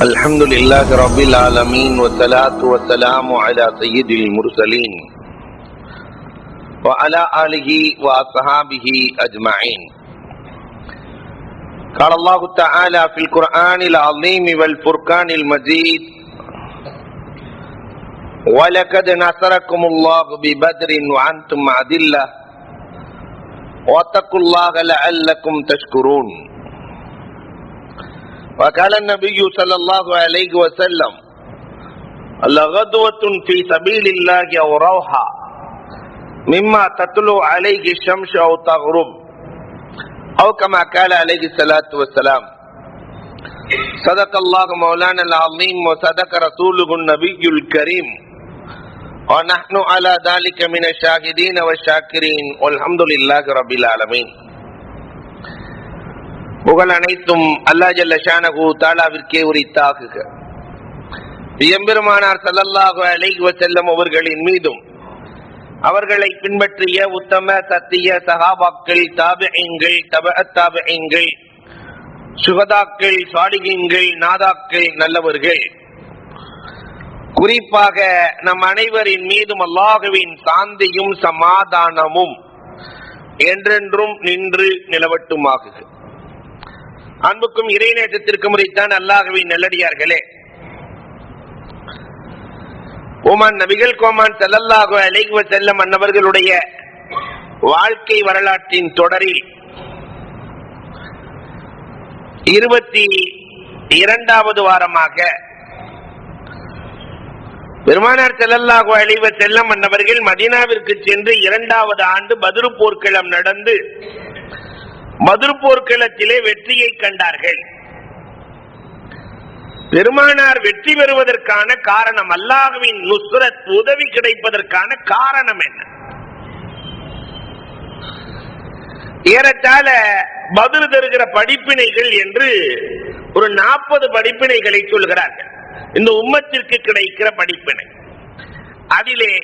الحمد لله رب العالمين والصلاة والسلام على سيد المرسلين وعلى آله وأصحابه أجمعين. قال الله تعالى في القرآن العظيم والفرقان المجيد: ولقد نصركم الله ببدر وأنتم أذلة واتقوا الله لعلكم تشكرون. وقال النبي صلى الله عليه وسلم: لغدوة في سبيل الله أو روحة مما تطلع عليه الشمس أو تغرب، أو كما قال عليه الصلاة والسلام. صدق الله مولانا العظيم وصدق رسوله النبي الكريم، ونحن على ذلك من الشاهدين والشاكرين والحمد لله رب العالمين. புகழ் அனைத்தும் அல்லாஹ் ஜல்ல ஷானஹு தஆலாவிற்கே உரித்தாகுக. எம்பெருமானார் ஸல்லல்லாஹு அலைஹி வஸல்லம் அவர்களின் மீதும் அவர்களை பின்பற்றிய உத்தம சத்திய சஹாபாக்கள், தாபிஈன்கள், தபஅத் தாபிஈன்கள், சுஹதாக்கள், சாலிஹீன்கள், நாதாக்கள், நல்லவர்கள், குறிப்பாக நம் அனைவரின் மீதும் அல்லாஹ்வின் சாந்தியும் சமாதானமும் என்றென்றும் நின்று நிலவட்டுமாகுக. அன்புக்கும் இறைநேசத்திற்கும் உரித்தான் அல்லாஹ்வின் நல்லடியார்களே, ஓமான் நபிகள் கோமான் ஸல்லல்லாஹு அலைஹி வஸல்லம் அன்னவர்களுடைய வாழ்க்கை வரலாற்றின் தொடரில் 22வது வாரமாக பெருமானார் ஸல்லல்லாஹு அலைஹி வஸல்லம் அன்னவர்கள் மதீனாவிற்கு சென்று 2வது ஆண்டு பத்ர் போர்க்களம் நடந்து பத்ர் போர்க்களத்திலே வெற்றியை கண்டார்கள். பெருமானார் வெற்றி பெறுவதற்கான காரணம், அல்லாஹ்வின் நுஸ்ரத் உதவி கிடைப்பதற்கான காரணம் என்ன? ஏறத்தாழ பத்ர் தருகிற படிப்பினைகள் என்று ஒரு 40 படிப்பினைகளை சொல்கிறார்கள். இந்த உம்மத்திற்கு கிடைக்கிற படிப்பினை, அதிலே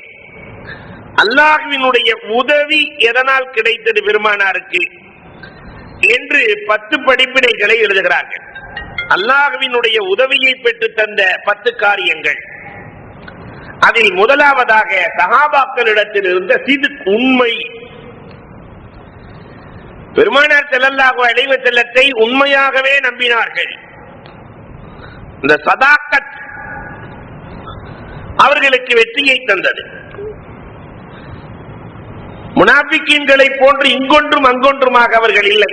அல்லாஹ்வினுடைய உதவி எதனால் கிடைத்தது பெருமானாருக்கு என்று 10 படிப்பினைகளை எழுதுகிறார்கள். அல்லாஹ்வினுடைய உதவியை பெற்று தந்த 10 காரியங்கள். அதில் முதலாவதாக சஹாபாக்களிடத்தில் இருந்த சிதுக், உண்மை. பெருமானார் ஸல்லல்லாஹு அலைஹி வஸல்லத்தை உண்மையாகவே நம்பினார்கள். இந்த சதாக்கத் அவர்களுக்கு வெற்றியை தந்தது. முனாஃபிக்கீன்களை போன்று இங்கொன்றும் அங்கொன்றுமாக அவர்கள் இல்லை.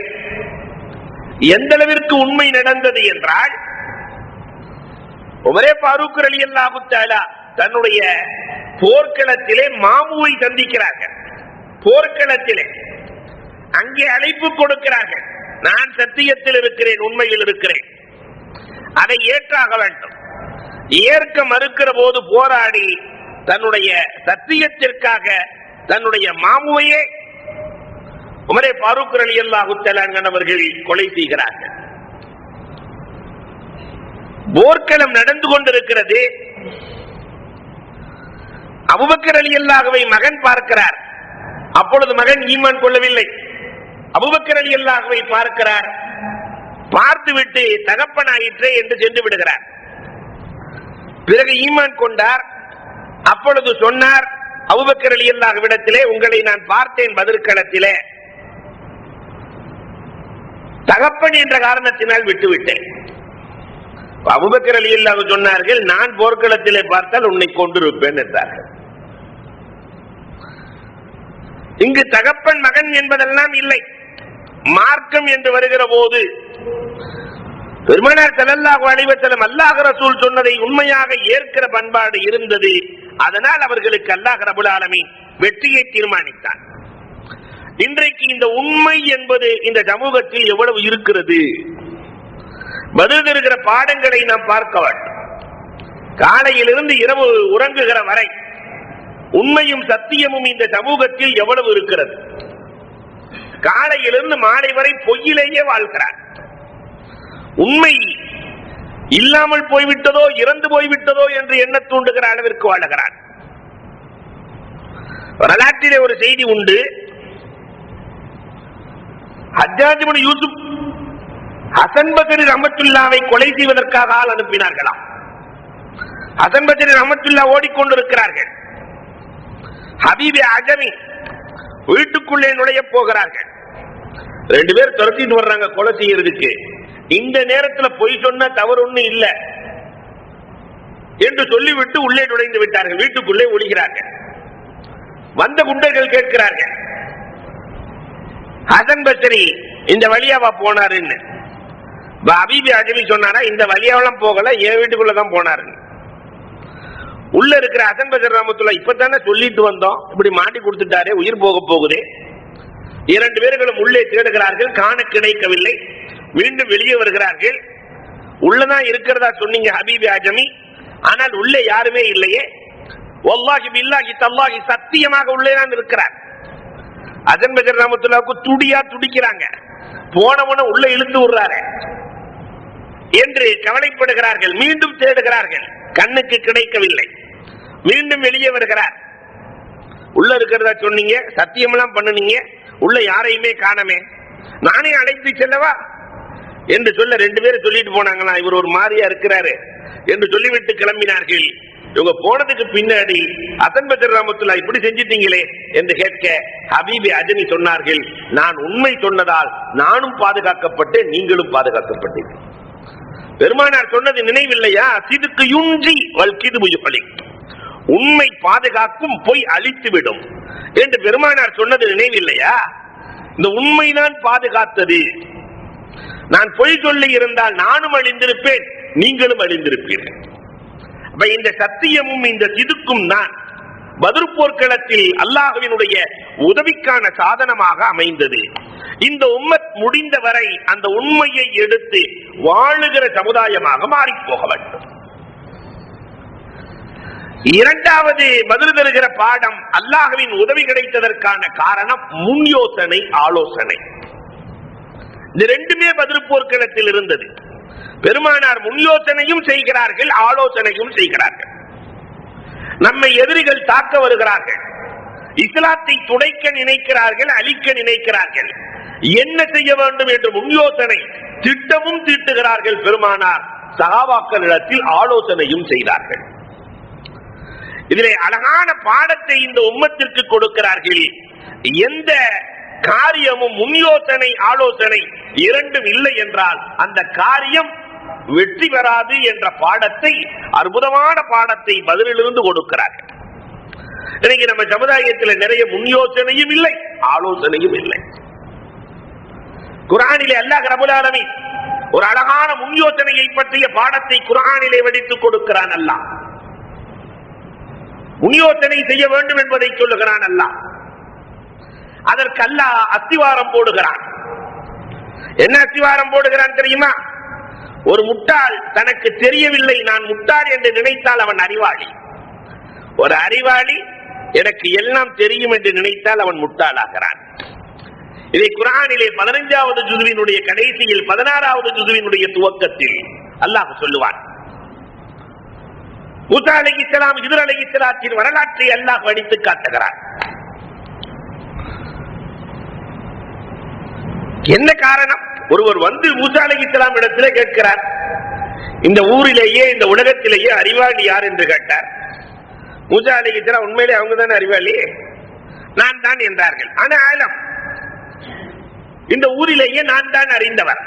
எந்த அளவிற்கு உண்மை நடந்தது என்றால், உமரே ஃபாரூக் ரலியல்லாஹு தஆலா தன்னுடைய போர்க்களத்திலே மாமுவை சந்திக்கிறார்கள். போர்க்களத்திலே அங்கே அழைப்பு கொடுக்கிறார்கள். நான் சத்தியத்தில் இருக்கிறேன், உண்மையில் இருக்கிறேன், அதை ஏற்றாக வேண்டும். ஏற்க மறுக்கிற போது போராடி தன்னுடைய சத்தியத்திற்காக தன்னுடைய மாமுவையே உமரே ஃபாரூக் ரலியல்லாஹு தஆலா அவர்கள் கொலை செய்கிறார்கள். போர்க்களம் நடந்து கொண்டிருக்கிறது. அபூபக்கர் ரலியல்லாஹுவை மகன் பார்க்கிறார். அப்பொழுது மகன் ஈமான் கொள்ளவில்லை. அபூபக்கர் ரலியல்லாஹுவை பார்க்கிறார். பார்த்துவிட்டு தகப்பனாயிற்றே என்று சென்று விடுகிறார். பிறகு ஈமான் கொண்டார். அப்பொழுது சொன்னார் அபூபக்கர் ரலியல்லாஹுவிடத்திலே, உங்களை நான் பார்த்தேன் பத்ர்களத்திலே, தகப்பன் என்ற காரணத்தினால் விட்டுவிட்டேன். அபூபக்கர் ரலியல்லாஹு சொன்னார்கள், நான் போர்க்களத்திலே பார்த்தால் உன்னை கொண்டிருப்பேன் என்றார்கள். இங்கு தகப்பன் மகன் என்பதெல்லாம் இல்லை. மார்க்கம் என்று வருகிற போது பெருமானார் ஸல்லல்லாஹு அலைஹி வஸல்லம் அல்லாஹ் ரசூல் சொன்னதை உண்மையாக ஏற்கிற பண்பாடு இருந்தது. அதனால் அவர்களுக்கு அல்லாஹ் ரப்பல் ஆலமீன் வெற்றியை தீர்மானித்தான். இன்றைக்கு இந்த உண்மை என்பது இந்த சமூகத்தில் எவ்வளவு இருக்கிறது? பதில் தருகிற பாடங்களை நாம் பார்க்க வேண்டும். காலையிலிருந்து இரவு உறங்குகிற வரை உண்மையும் சத்தியமும் இந்த சமூகத்தில் எவ்வளவு இருக்கிறது? காலையிலிருந்து மாலை வரை பொய்யிலேயே வாழ்கிறார். உண்மை இல்லாமல் போய்விட்டதோ, இறந்து போய்விட்டதோ என்று எண்ண தூண்டுகிற அளவிற்கு வாழுகிறார். வரலாற்றிலே ஒரு செய்தி உண்டு. ஹஜ்ஜாஜ் இப்னு யூசுப் ஹசன் பஸ்ரி ரஹ்மத்துல்லாவை கொலை செய்வதற்காக ஆள் அனுப்பினார்களாம். ஹசன் பஸ்ரி ரஹ்மத்துல்லா ஓடிக்கொண்டிருக்கிறார்கள். ஹபீபே அஜமி வீட்டுக்குள்ளே நுழைய போகிறார்கள். 2 பேர் துரத்திட்டு வர்றாங்க கொலை செய்யறதுக்கு. இந்த நேரத்தில் பொய் சொன்ன தவறு ஒண்ணு இல்ல என்று சொல்லிவிட்டு உள்ளே நுழைந்து விட்டார்கள். வீட்டுக்குள்ளே ஒளிகிறார்கள். வந்த குண்டர்கள் கேட்கிறார்கள், ஹசன் பஸ்ரி இந்த வழியாவா போனாருன்னு. ஹபீபே அஜமி சொன்னாரா, இந்த வழியாவெல்லாம் போகல, என் வீட்டுக்குள்ளதான் போனாரு. உள்ள இருக்கிற ஹசன் பஸ்ரி ரஹ்மத்துல்லாஹ் இப்பதானே சொல்லிட்டு வந்தோம், இப்படி மாட்டி கொடுத்துட்டாரே, உயிர் போக போகுதே. 2 பேர்களும் உள்ளே தேடுகிறார்கள், காண கிடைக்கவில்லை. மீண்டும் வெளியே வருகிறார்கள். உள்ளதான் இருக்கிறதா சொன்னீங்க ஹபீபே அஜமி, ஆனால் உள்ளே யாருமே இல்லையே. வல்லாஹி பில்லாஹி தல்லாஹி சத்தியமாக உள்ளே தான் இருக்கிறார். ஹசன் பஸ்ரி ரஹ்மத்துல்லாஹ்வுக்கு துடியா துடிக்கிறாங்க. போனவன உள்ள இழுத்து விடுறாரு என்று கவலைப்படுகிறார்கள். மீண்டும் தேடுகிறார்கள், கண்ணுக்கு கிடைக்கவில்லை. மீண்டும் வெளியே வருகிறார். உள்ள இருக்கிறதா சொன்னீங்க, சத்தியமெல்லாம் பண்ணுனீங்க, உள்ள யாரையுமே காணமே, நானே அழைத்து செல்லவா என்று சொல்ல 2 பேரும் சொல்லிட்டு போனாங்களா, இவர் ஒரு மாதிரியா இருக்கிறாரு என்று சொல்லிவிட்டு கிளம்பினார்கள். இவங்க போனதுக்கு பின்னாடி ஹசன் பஸ்ரி ரஹ்மத்துல்லாஹ் இப்படி செஞ்சிட்டீங்களே என்று கேட்க ஹபீபே அஜமி சொன்னார்கள், நான் உண்மை சொன்னதால் நானும் பாதுகாக்கப்பட்டேன், நீங்களும் பாதுகாக்கப்பட்டீர்கள். பெருமானார் சொன்னது நினைவில்லையா, சிதுக்கு யுஞ்சி வல்கிது முயப்பலி, உண்மை பாதுகாக்கும், பொய் அழித்துவிடும் என்று பெருமானார் சொன்னது நினைவில்லையா? இந்த உண்மைதான் பாதுகாத்தது. நான் பொய் சொல்லி இருந்தால் நானும் அழிந்திருப்பேன், நீங்களும் அழிந்திருப்பீர்கள். இந்த சத்தியமும் இந்த சிதுக்கும் தான் பத்ர் போர்க்களத்தில் அல்லாஹ்வினுடைய உதவிக்கான சாதனமாக அமைந்தது. இந்த உம்மத் முடிந்தவரை அந்த உண்மையை எடுத்து வாழுகிற சமுதாயமாக மாறி போக வேண்டும். இரண்டாவது பத்ர் தருகிற பாடம், அல்லாஹ்வின் உதவி கிடைத்ததற்கான காரணம் முன் யோசனை, ஆலோசனை. இந்த 2மே பத்ர் போர்க்களத்தில் இருந்தது. பெருமானார் முன் யோசனையும் செய்கிறார்கள், ஆலோசனையும் செய்கிறார்கள். நம்மை எதிரிகள் தாக்க வருகிறார்கள், இஸ்லாத்தை துடைக்க நினைக்கிறார்கள், அழிக்க நினைக்கிறார்கள். என்ன செய்ய வேண்டும் என்று முன் யோசனை திட்டமும் தீட்டுகிறார்கள். பெருமானார் சஹாபாக்களிடத்தில் ஆலோசனையும் செய்தார்கள். இதிலே அழகான பாடத்தை இந்த உம்மத்திற்கு கொடுக்கிறார்கள். எந்த காரியமும் முன் யோசனை, ஆலோசனை 2ம் இல்லை என்றால் அந்த காரியம் வெற்றி பெறாது என்ற பாடத்தை, அற்புதமான பாடத்தை பதிலிலிருந்து கொடுக்கிறார்கள். இன்னைக்கு நம்ம சமுதாயத்தில் நிறைய முன் யோசனையும் இல்லை, ஆலோசனையும் இல்லை. குர்ஆனிலே அல்லாஹ் ரப்பல் ஆலமீன் ஒரு அழகான முன் யோசனையை பற்றிய பாடத்தை குர்ஆனிலே வடித்துக் கொடுக்கிறான். அல்லாஹ் முன் யோசனை செய்ய வேண்டும் என்பதை சொல்லுகிறான். அல்லாஹ் அதற்கு அல்லாஹ் அஸ்திவாரம் போடுகிறான். என்ன அஸ்திவாரம் போடுகிறான் தெரியுமா? ஒரு முட்டாள் தனக்கு தெரியவில்லை, நான் முட்டாள் என்று நினைத்தால் அவன் அறிவாளி. ஒரு அறிவாளி எனக்கு எல்லாம் தெரியும் என்று நினைத்தால் அவன் முட்டாளாகிறான். இதை குர்ஆனிலே 15வது ஜுதுவினுடைய கடைசியில் 16வது ஜுதுவினுடைய துவக்கத்தில் அல்லாஹ் சொல்லுவான். மூசா அலைஹிஸ்ஸலாம், ஹித்ர் அலைஹிஸ்ஸலாத்தின் வரலாற்றை அல்லாஹ் படித்து காட்டுகிறான். என்ன காரணம்? ஒருவர் வந்து மூசா அலைஹிஸ்ஸலாம் இடத்திலே கேட்கிறார், இந்த ஊரிலேயே இந்த உலகத்திலேயே அறிவாளி யார் என்று கேட்டார். மூசா அலைஹிஸ்ஸலாம் உண்மையிலே அவங்க தானே அறிவாளி, நான் தான் என்றார்கள். ஆனால் இந்த ஊரிலேயே நான் தான் அறிந்தவர்.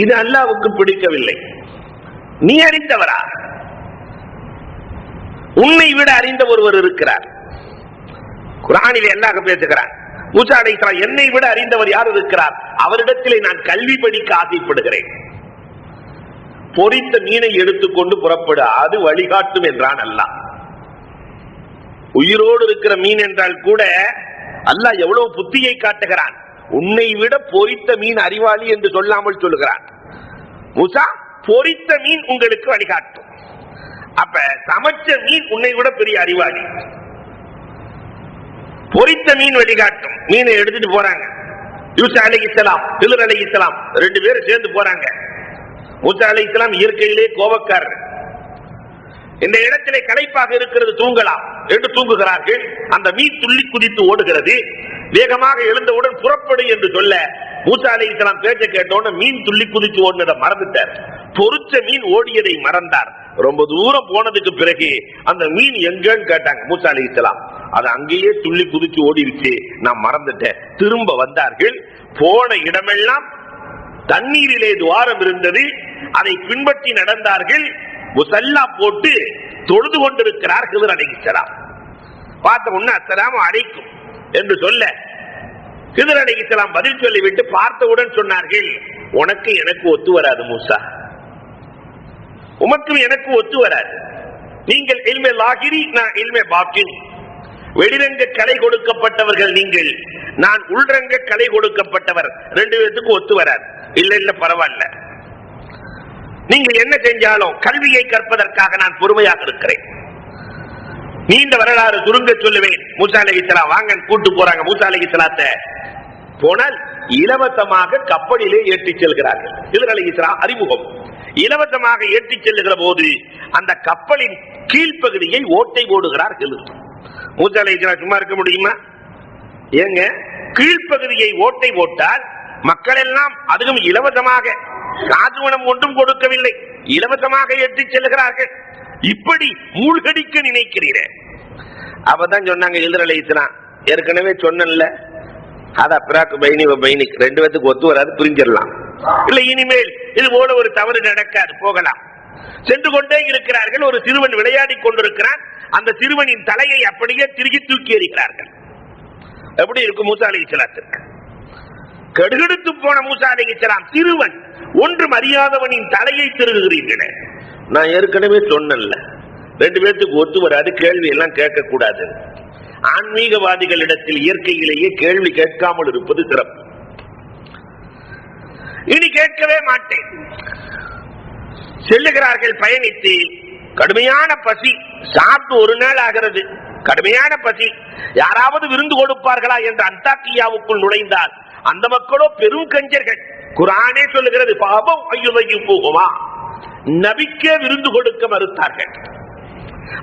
இது அல்லாஹ்வுக்கு பிடிக்கவில்லை. நீ அறிந்தவரா? உன்னை விட அறிந்த ஒருவர் இருக்கிறார். குர்ஆனிலே அல்லாஹ் பேசுகிறார். மூசா அலைஹிஸ்ஸலாம், என்னை விட அறிந்தவர் யார் இருக்கிறார்? அவரிடத்திலே நான் கல்வி படிக்க ஆசைப்படுகிறேன். பொரித்த மீனை எடுத்துக்கொண்டு புறப்படு, அது வழிகாட்டும் என்றான் அல்லாஹ். உயிரோடு இருக்கிற மீன் என்றால் கூட அல்லாஹ் எவ்வளவு புத்தியை காட்டுகிறான். உன்னை விட பொரித்த மீன் அறிவாளி என்று சொல்லாமல் சொல்லுகிறான். மூசா, பொரித்த மீன் உங்களுக்கு வழிகாட்டும். அப்ப சமைச்ச மீன் உன்னை விட பெரிய அறிவாளி. பொரித்த மீன் வழிகாட்டும். மீனை எடுத்துட்டு போறாங்க. யூசா அலைஹிஸ்ஸலாம், ஹித்ர் அலைஹிஸ்ஸலாம் 2 பேரும் சேர்ந்து போறாங்க. மூசா அலைஹிஸ்ஸலாம் இயற்கையிலே கோபக்காரர். இந்த இடத்திலே களைப்பாக இருக்கிறது, தூங்கலாம் என்று தூங்குகிறார்கள். அந்த மீன் துள்ளி குதித்து ஓடுகிறது. வேகமாக எழுந்தவுடன் புறப்படு என்று சொல்ல மூசா அலைஹிஸ்ஸலாம் பேச்ச கேட்டோன்னு மீன் துள்ளி குதிச்சு ஓடினதை மறந்துட்டார். பொறிச்ச மீன் ஓடியதை மறந்தார். ரொம்ப தூரம் போனதுக்கு பிறகு அந்த மீன் எங்கன்னு கேட்டாங்க மூசா அலைஹிஸ்ஸலாம். அது அங்கேயே துள்ளி குதிச்சு ஓடிடுச்சு, நான் மறந்துட்டேன். திரும்ப வந்தார்கள். போன இடமெல்லாம் தண்ணீரிலே துவாரம் இருந்தது. அதை பின்பற்றி நடந்தார்கள். முஸல்லா போட்டு தொழுது கொண்டிருக்கிறார் ஹிதர் அலைஹிஸ்ஸலாம். பார்த்த உடனே அஸ்ஸலாமு அலைக்கும் என்று சொல்ல ஹிதர் அலைஹிஸ்ஸலாம் பதில் சொல்லிவிட்டு பார்த்தவுடன் சொன்னார்கள், உனக்கு எனக்கு ஒத்து வராது மூசா, உமக்கும் எனக்கு ஒத்து வராது. நீங்கள் இல்மே லாகிரி, நான் இல்மே பாத்தின். வெளிரங்க கலை கொடுக்கப்பட்டவர்கள் நீங்கள், நான் உள்ரங்க கலை கொடுக்கப்பட்டவர். ரெண்டு பேருக்கு ஒத்து வராது. இல்ல இல்ல பரவாயில்ல, நீங்க என்ன செஞ்சாலும் கல்வியை கற்பதற்காக நான் பொறுமையாக இருக்கிறேன். நீண்ட வரலாறு சுருங்க சொல்லுவேன். மூசா அலைஹிஸ்ஸலாம் வாங்க கூட்டு போறாங்க. மூசா அலைஹிஸ்ஸலாத்தை போனால் இலவசமாக கப்பலிலே ஏற்றிச் செல்கிறார்கள். ஹிதர் அலைஹிஸ்ஸலாம் அறிமுகம். இலவசமாக ஏற்றிச் செல்லுகிற போது அந்த கப்பலின் கீழ்ப்பகுதியை ஓட்டை போடுகிறார் ஹிதர். மூசா அலைஹிஸ்ஸலாம் சும்மா இருக்க முடியுமா? ஏங்க, கீழ்ப்பகுதியை ஓட்டை போட்டால் மக்கள் எல்லாம், அதுவும் இலவசமாக, காதுவனம் ஒன்றும் கொடுக்கவில்லை, இலவசமாக ஏற்றிச் செல்கிறார்கள். இப்படி மூழ்கடிக்க நினைக்கிறீரே. அப்பதான் சொன்னாங்க ஹிதர் அலைஹிஸ்ஸலாம், ஏற்கனவே சொன்னேன்ல, அதா பிராக்கு பைனி பைனிக், ரெண்டு பேத்துக்கு ஒத்து வராது, பிரிஞ்சிடலாம். இல்ல இனிமேல் இது போல ஒரு தவறு நடக்காது, போகலாம். சென்று கொண்டே இருக்கிறார்கள். ஒரு சிறுவன் விளையாடி கொண்டிருக்கிறான். அந்த சிறுவனின் தலையை அப்படியே திருகி தூக்கி எறிகிறார்கள். எப்படி இருக்கும் மூசா அலைஹிஸ்ஸலாத்துக்கு? கடுகெடுத்து போன மூசா அலைஹிஸ்ஸலாம், சிறுவன் ஒன்றும் அறியாதவனின் தலையை திருகுகிறீர்களே. நான் ஏற்கனவே சொன்னேன்ல, ரெண்டு பேத்துக்கு ஒத்து வராது, கேள்வி எல்லாம் கேட்க கூடாது. ஆன்மீகவாதிகளிடத்தில் இயற்கையிலேயே கேள்வி கேட்காமல் இருப்பது சிறப்பு. இனி கேட்கவே மாட்டேன். செல்லுகிறார்கள் பயணித்து. கடுமையான பசி, சாப்பிட்டு ஒரு நாள் ஆகிறது. கடுமையான பசி. யாராவது விருந்து கொடுப்பார்களா என்று அந்தாக்கியாவுக்குள் நுழைந்தால் அந்த மக்களோ பெரும் கஞ்சர்கள். குர்ஆனே சொல்லுகிறது, பாபம் ஐயுதையும் போகுமா, நபிக்கே விருந்து கொடுக்க மறுத்தார்கள்.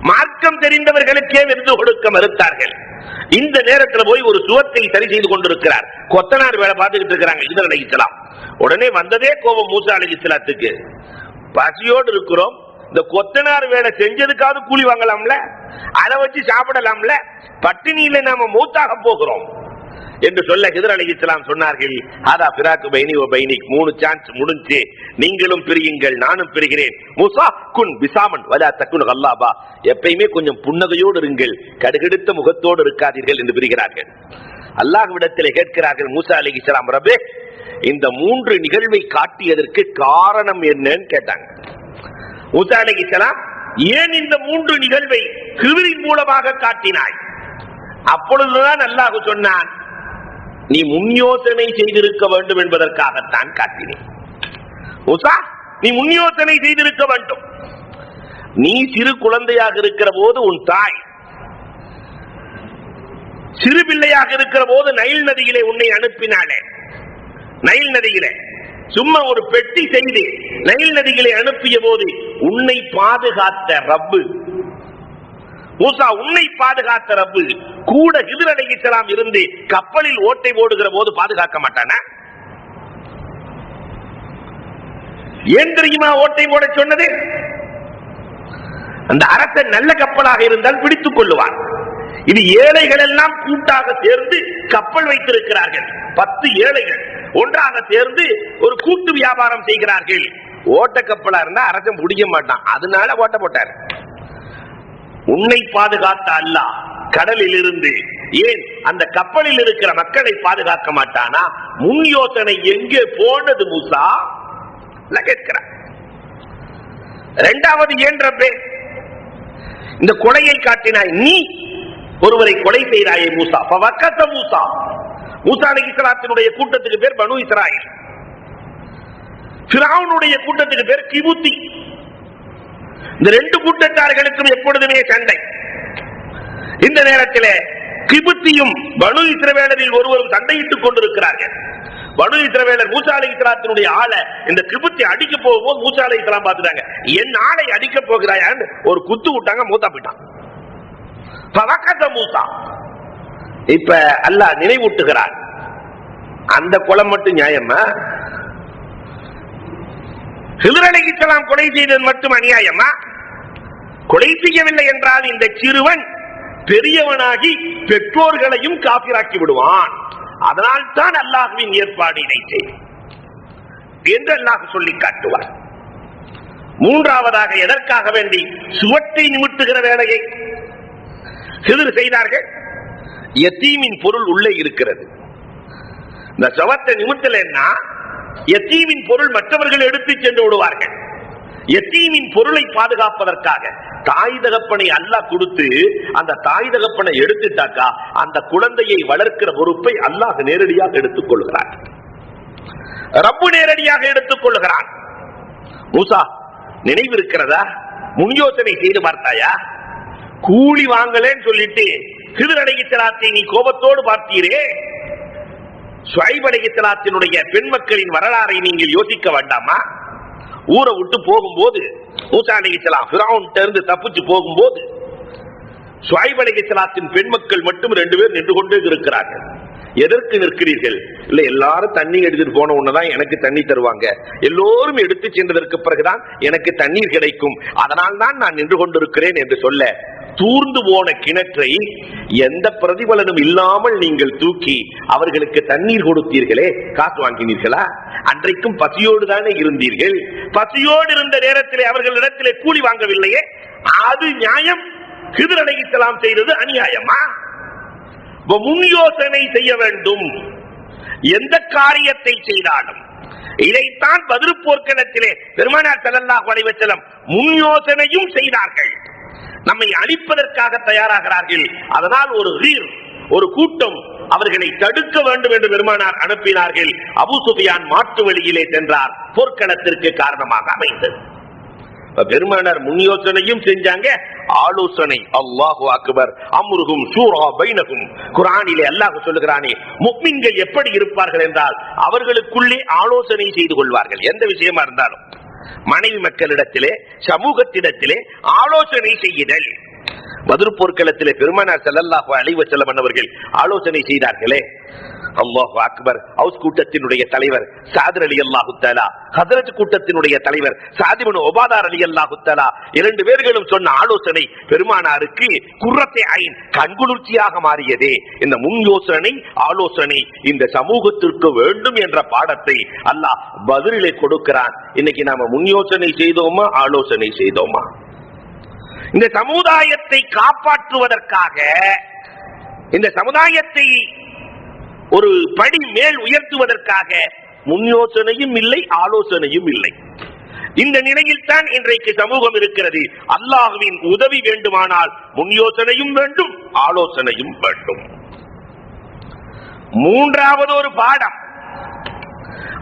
மார்க்கம் தெரிந்தவர்களுக்கே விருந்து கொடுக்க மறுத்தார்கள். இந்த நேரத்தில் போய் ஒரு சுவத்தை சரி செய்து கொண்டிருக்கிறார். கொத்தனார் வேலை பார்த்துக்கிட்டு இருக்கிறாங்க ஹிதர் அலைஹிஸ்ஸலாம். உடனே வந்ததே கோபம் மூசா அலைஹிஸ்ஸலாத்துக்கு. பசியோடு இருக்கிறோம், இந்த கொத்தனார் வேலை செஞ்சதுக்காவது கூலி வாங்கலாம்ல, அதை வச்சு சாப்பிடலாம்ல, பட்டினியில நாம மூத்தாக போகிறோம் என்று சொல்ல ஹிதர் அலைஹிஸ்ஸலாம் சொன்னார்கள், அதா பிராக்கு பைனி வ பைனிக், 3 சான்ஸ் முடிஞ்சு, நீங்களும் பிரியுங்கள், நானும் பிரிகிறேன். மூசா குன் பிசாமன் வலா தக்குன் கல்லாபா, எப்பயுமே கொஞ்சம் புன்னகையோடு இருங்கள், கடுகெடுத்த முகத்தோடு இருக்காதீர்கள் என்று பிரிகிறார்கள். அல்லாஹ்விடத்தில் கேட்கிறார்கள் மூசா அலைஹிஸ்ஸலாம், ரப்பே, இந்த 3 நிகழ்வை காட்டியதற்கு காரணம் என்னன்னு கேட்டாங்க. மூசா அலைஹிஸ்ஸலாம், ஏன் இந்த 3 நிகழ்வை ஹிதரின் மூலமாக காட்டினாய்? அப்பொழுதுதான் அல்லாஹ் சொன்னான், நீ முன் யோசனை செய்திருக்க வேண்டும் என்பதற்காகத்தான் காட்டினேன். மூசா, நீ முன் யோசனை செய்திருக்க வேண்டும். நீ சிறு குழந்தையாக இருக்கிற போது உன் தாய் சிறு பிள்ளையாக இருக்கிற போது நைல் நதியிலே உன்னை அனுப்பினாலே, நைல் நதியிலே சும்மா ஒரு பெட்டி செய்து நைல் நதியிலே அனுப்பிய போது உன்னை பாதுகாத்த ரப்பு, மூசா உன்னை பாதுகாத்த ரப்பு கூட ஹிதர் அலைஹிஸ்ஸலாம் இருந்து கப்பலில் ஓட்டை போடுகிற போது பாதுகாக்க மாட்டானா? ஏன் தெரியுமா ஓட்டை போட சொன்னது? அந்த அரசன் நல்ல கப்பலாக இருந்தால் பிடித்துக் கொள்ளுவான். இது ஏழைகள் எல்லாம் கூட்டாக சேர்ந்து கப்பல் வைத்திருக்கிறார்கள். 10 ஏழைகள் ஒன்றாக சேர்ந்து ஒரு கூட்டு வியாபாரம் செய்கிறார்கள். ஓட்ட கப்பலா இருந்தா அரசன் பிடிக்க மாட்டான், அதனால ஓட்ட போட்டார். உன்னை பாதுகாத்த அல்லாஹ் கடலில் இருந்து ஏன் அந்த கப்பலில் இருக்கிற மக்களை பாதுகாக்க மாட்டானா? முன் யோசனை எங்கே போனது மூசா கேட்கிறார். இரண்டாவது, ஏன் ரப்பே இந்த கொலையை காட்டினாய்? நீ ஒருவரை கொலை செய்தாயே மூசா. மூசா மூசா அலைஹிஸ்ஸலாத்தினுடைய கூட்டத்துக்கு பேர் பனு இஸ்ராயீல், ஃபிரௌனுடைய கூட்டத்துக்கு பேர் கிபுத்தி. இந்த 2 கூட்டத்தார்களுக்கும் எப்பொழுதுமே சண்டை. இந்த நேரத்தில் கிபுத்தியும் பனு இஸ்ரவேலரில் ஒருவரும் சண்டையிட்டுக் கொண்டிருக்கிறார்கள். பனு இஸ்ரவேலர் மூசா அலைஹிஸ்ஸலாத்தினுடைய ஆளை இந்த கிபுத்தி அடிக்க போகும்போது மூசா அலைஹிஸ்ஸலாம் பார்த்துட்டாங்க. என் ஆளை அடிக்க போகிறாயான்னு ஒரு குத்து விட்டாங்க, மூத்தா போயிட்டான். மூசா இப்ப அல்லாஹ் நினைவூட்டுகிறார், அந்த கொலை மட்டும் நியாயமா? ஹிதர் அலைஹிஸ்ஸலாம் கொலை செய்தது மட்டும் அநியாயமா? கொலை செய்யவில்லை என்றால் இந்த சிறுவன் பெரியவனாகி பெற்றோர்களையும் காபிராக்கி விடுவான். அதனால் தான் அல்லாஹ்வின் ஏற்பாடு இதை செய்து என்று அல்லாஹ் சொல்லி காட்டுவார். மூன்றாவதாக எதற்காக வேண்டி சுவட்டை நிமிட்டுகிற வேலையை ஹிதர் செய்தார்கள்? யத்தீமின் பொருள் உள்ளே இருக்கிறது. இந்த சுவத்தை நிமிட்டலைன்னா யத்தீமின் பொருள் மற்றவர்கள் எடுத்து சென்று விடுவார்கள். யத்தீமின் பொருளை பாதுகாப்பதற்காக தாய் தகப்பனை அல்லாஹ் கொடுத்து அந்த தாய் தகப்பனை எடுத்துட்டாக்கா அந்த குழந்தையை வளர்க்கிற பொறுப்பை அல்லாஹ் நேரடியாக எடுத்துக் கொள்கிறார். ரப்பு நேரடியாக எடுத்துக் கொள்கிறான். மூசா, நினைவு இருக்கிறதா? முன் யோசனை செய்து பார்த்தாயா? கூலி வாங்கலேன்னு சொல்லிட்டு ஹிதர் அலைஹிஸ்ஸலாத்தை நீ கோபத்தோடு பார்த்தீரே. ஷுஐப் அலைஹிஸ்ஸலாத்தினுடைய பெண் மக்களின் வரலாறை நீங்கள் யோசிக்க வேண்டாமா? ஊரை விட்டு போகும்போது மூசா அலைஹிஸ்ஸலாம் ஃபிரௌன்ட்ட இருந்து தப்பிச்சு போகும்போது ஷுஐப் அலைஹிஸ்ஸலாத்தின் பெண் மக்கள் மட்டும் 2 பேர் நின்று கொண்டே இருக்கிறார்கள். எதற்கு நிற்கிறீர்கள்? இல்ல, எல்லாரும் தண்ணி எடுத்துட்டு போன உடனேதான் எனக்கு தண்ணி தருவாங்க, எல்லோரும் எடுத்து சென்றதற்கு பிறகுதான் எனக்கு தண்ணீர் கிடைக்கும், அதனால் தான் நான் நின்று கொண்டிருக்கிறேன் என்று சொல்ல, தூர்ந்து போன கிணற்றை எந்த பிரதிபலனும் இல்லாமல் நீங்கள் தூக்கி அவர்களுக்கு தண்ணீர் கொடுத்தீர்களே, காசு வாங்கினீர்களா? அன்றைக்கும் பசியோடு தானே இருந்தீர்கள். பசியோடு இருந்த நேரத்திலே அவர்களிடத்திலே கூலி வாங்கவில்லையே, அது நியாயம்? ஹிதர் அலைஹிஸ்ஸலாம் செய்தது அநியாயமா? முன் யோசனை செய்ய வேண்டும். எந்த காரியத்தை செய்தாலும் இதைத்தான் பத்ர் போர்க்களத்திலே பெருமானார் ஸல்லல்லாஹு அலைஹி வஸல்லம் முன் யோசனையும் செய்தார்கள். நம்மை அழிப்பதற்காக தயாராகிறார்கள், அதனால் ஒரு கூட்டம் அவர்களை தடுக்க வேண்டும் என்று பெருமானார் அனுப்பினார்கள். அபூ சுஃபியான் மாற்று வழியிலே சென்றார், போர்க்களத்திற்கு காரணமாக அமைந்தது. பெருமானார் முன் யோசனையும் செஞ்சாங்க, ஆலோசனை. அல்லாஹு அக்பர், அம்ருஹும் ஷூரா பைனஹும். குர்ஆனிலே அல்லாஹ் சொல்லுகிறானே, முஃமின்கள் எப்படி இருப்பார்கள் என்றால் அவர்களுக்குள்ளே ஆலோசனை செய்து கொள்வார்கள். எந்த விஷயமா இருந்தாலும் மனைவி மக்களிடத்திலே, சமூகத்திடத்திலே ஆலோசனை செய்யுதல். பத்ர் போர்க்களத்திலே பெருமானார் ஸல்லல்லாஹு அலைஹி வஸல்லம் அவர்கள் ஆலோசனை செய்தார்களே. அல்லாஹு அக்பர். ஹவுஸ் கூட்டத்தினுடைய தலைவர் சாத் ரலியல்லாஹு தஆலா, ஹஜ்ரத் கூட்டத்தினுடைய தலைவர் சாத் இப்னு உபாதா ரலியல்லாஹு தஆலா, 2 பேர்களும் சொன்ன ஆலோசனை பெருமானாருக்கு குர்ரத்தே ஐன், கண்குளிர்ச்சியாக மாறியதே. இந்த முன் யோசனை, ஆலோசனை இந்த சமூகத்திற்கு வேண்டும் என்ற பாடத்தை அல்லாஹ் பத்ரிலே கொடுக்கிறான். இன்னைக்கு நாம முன் யோசனை செய்தோமா, ஆலோசனை செய்தோமா? இந்த சமுதாயத்தை காப்பாற்றுவதற்காக, இந்த சமுதாயத்தை ஒரு படி மேல் உயர்த்துவதற்காக முன் யோசனையும் இல்லை, ஆலோசனையும் இல்லை. இந்த நிலையில் தான் இன்றைக்கு சமூகம் இருக்கிறது. அல்லாஹ்வின் உதவி வேண்டுமானால் முன் யோசனையும் வேண்டும், ஆலோசனையும் வேண்டும். மூன்றாவது ஒரு பாடம்,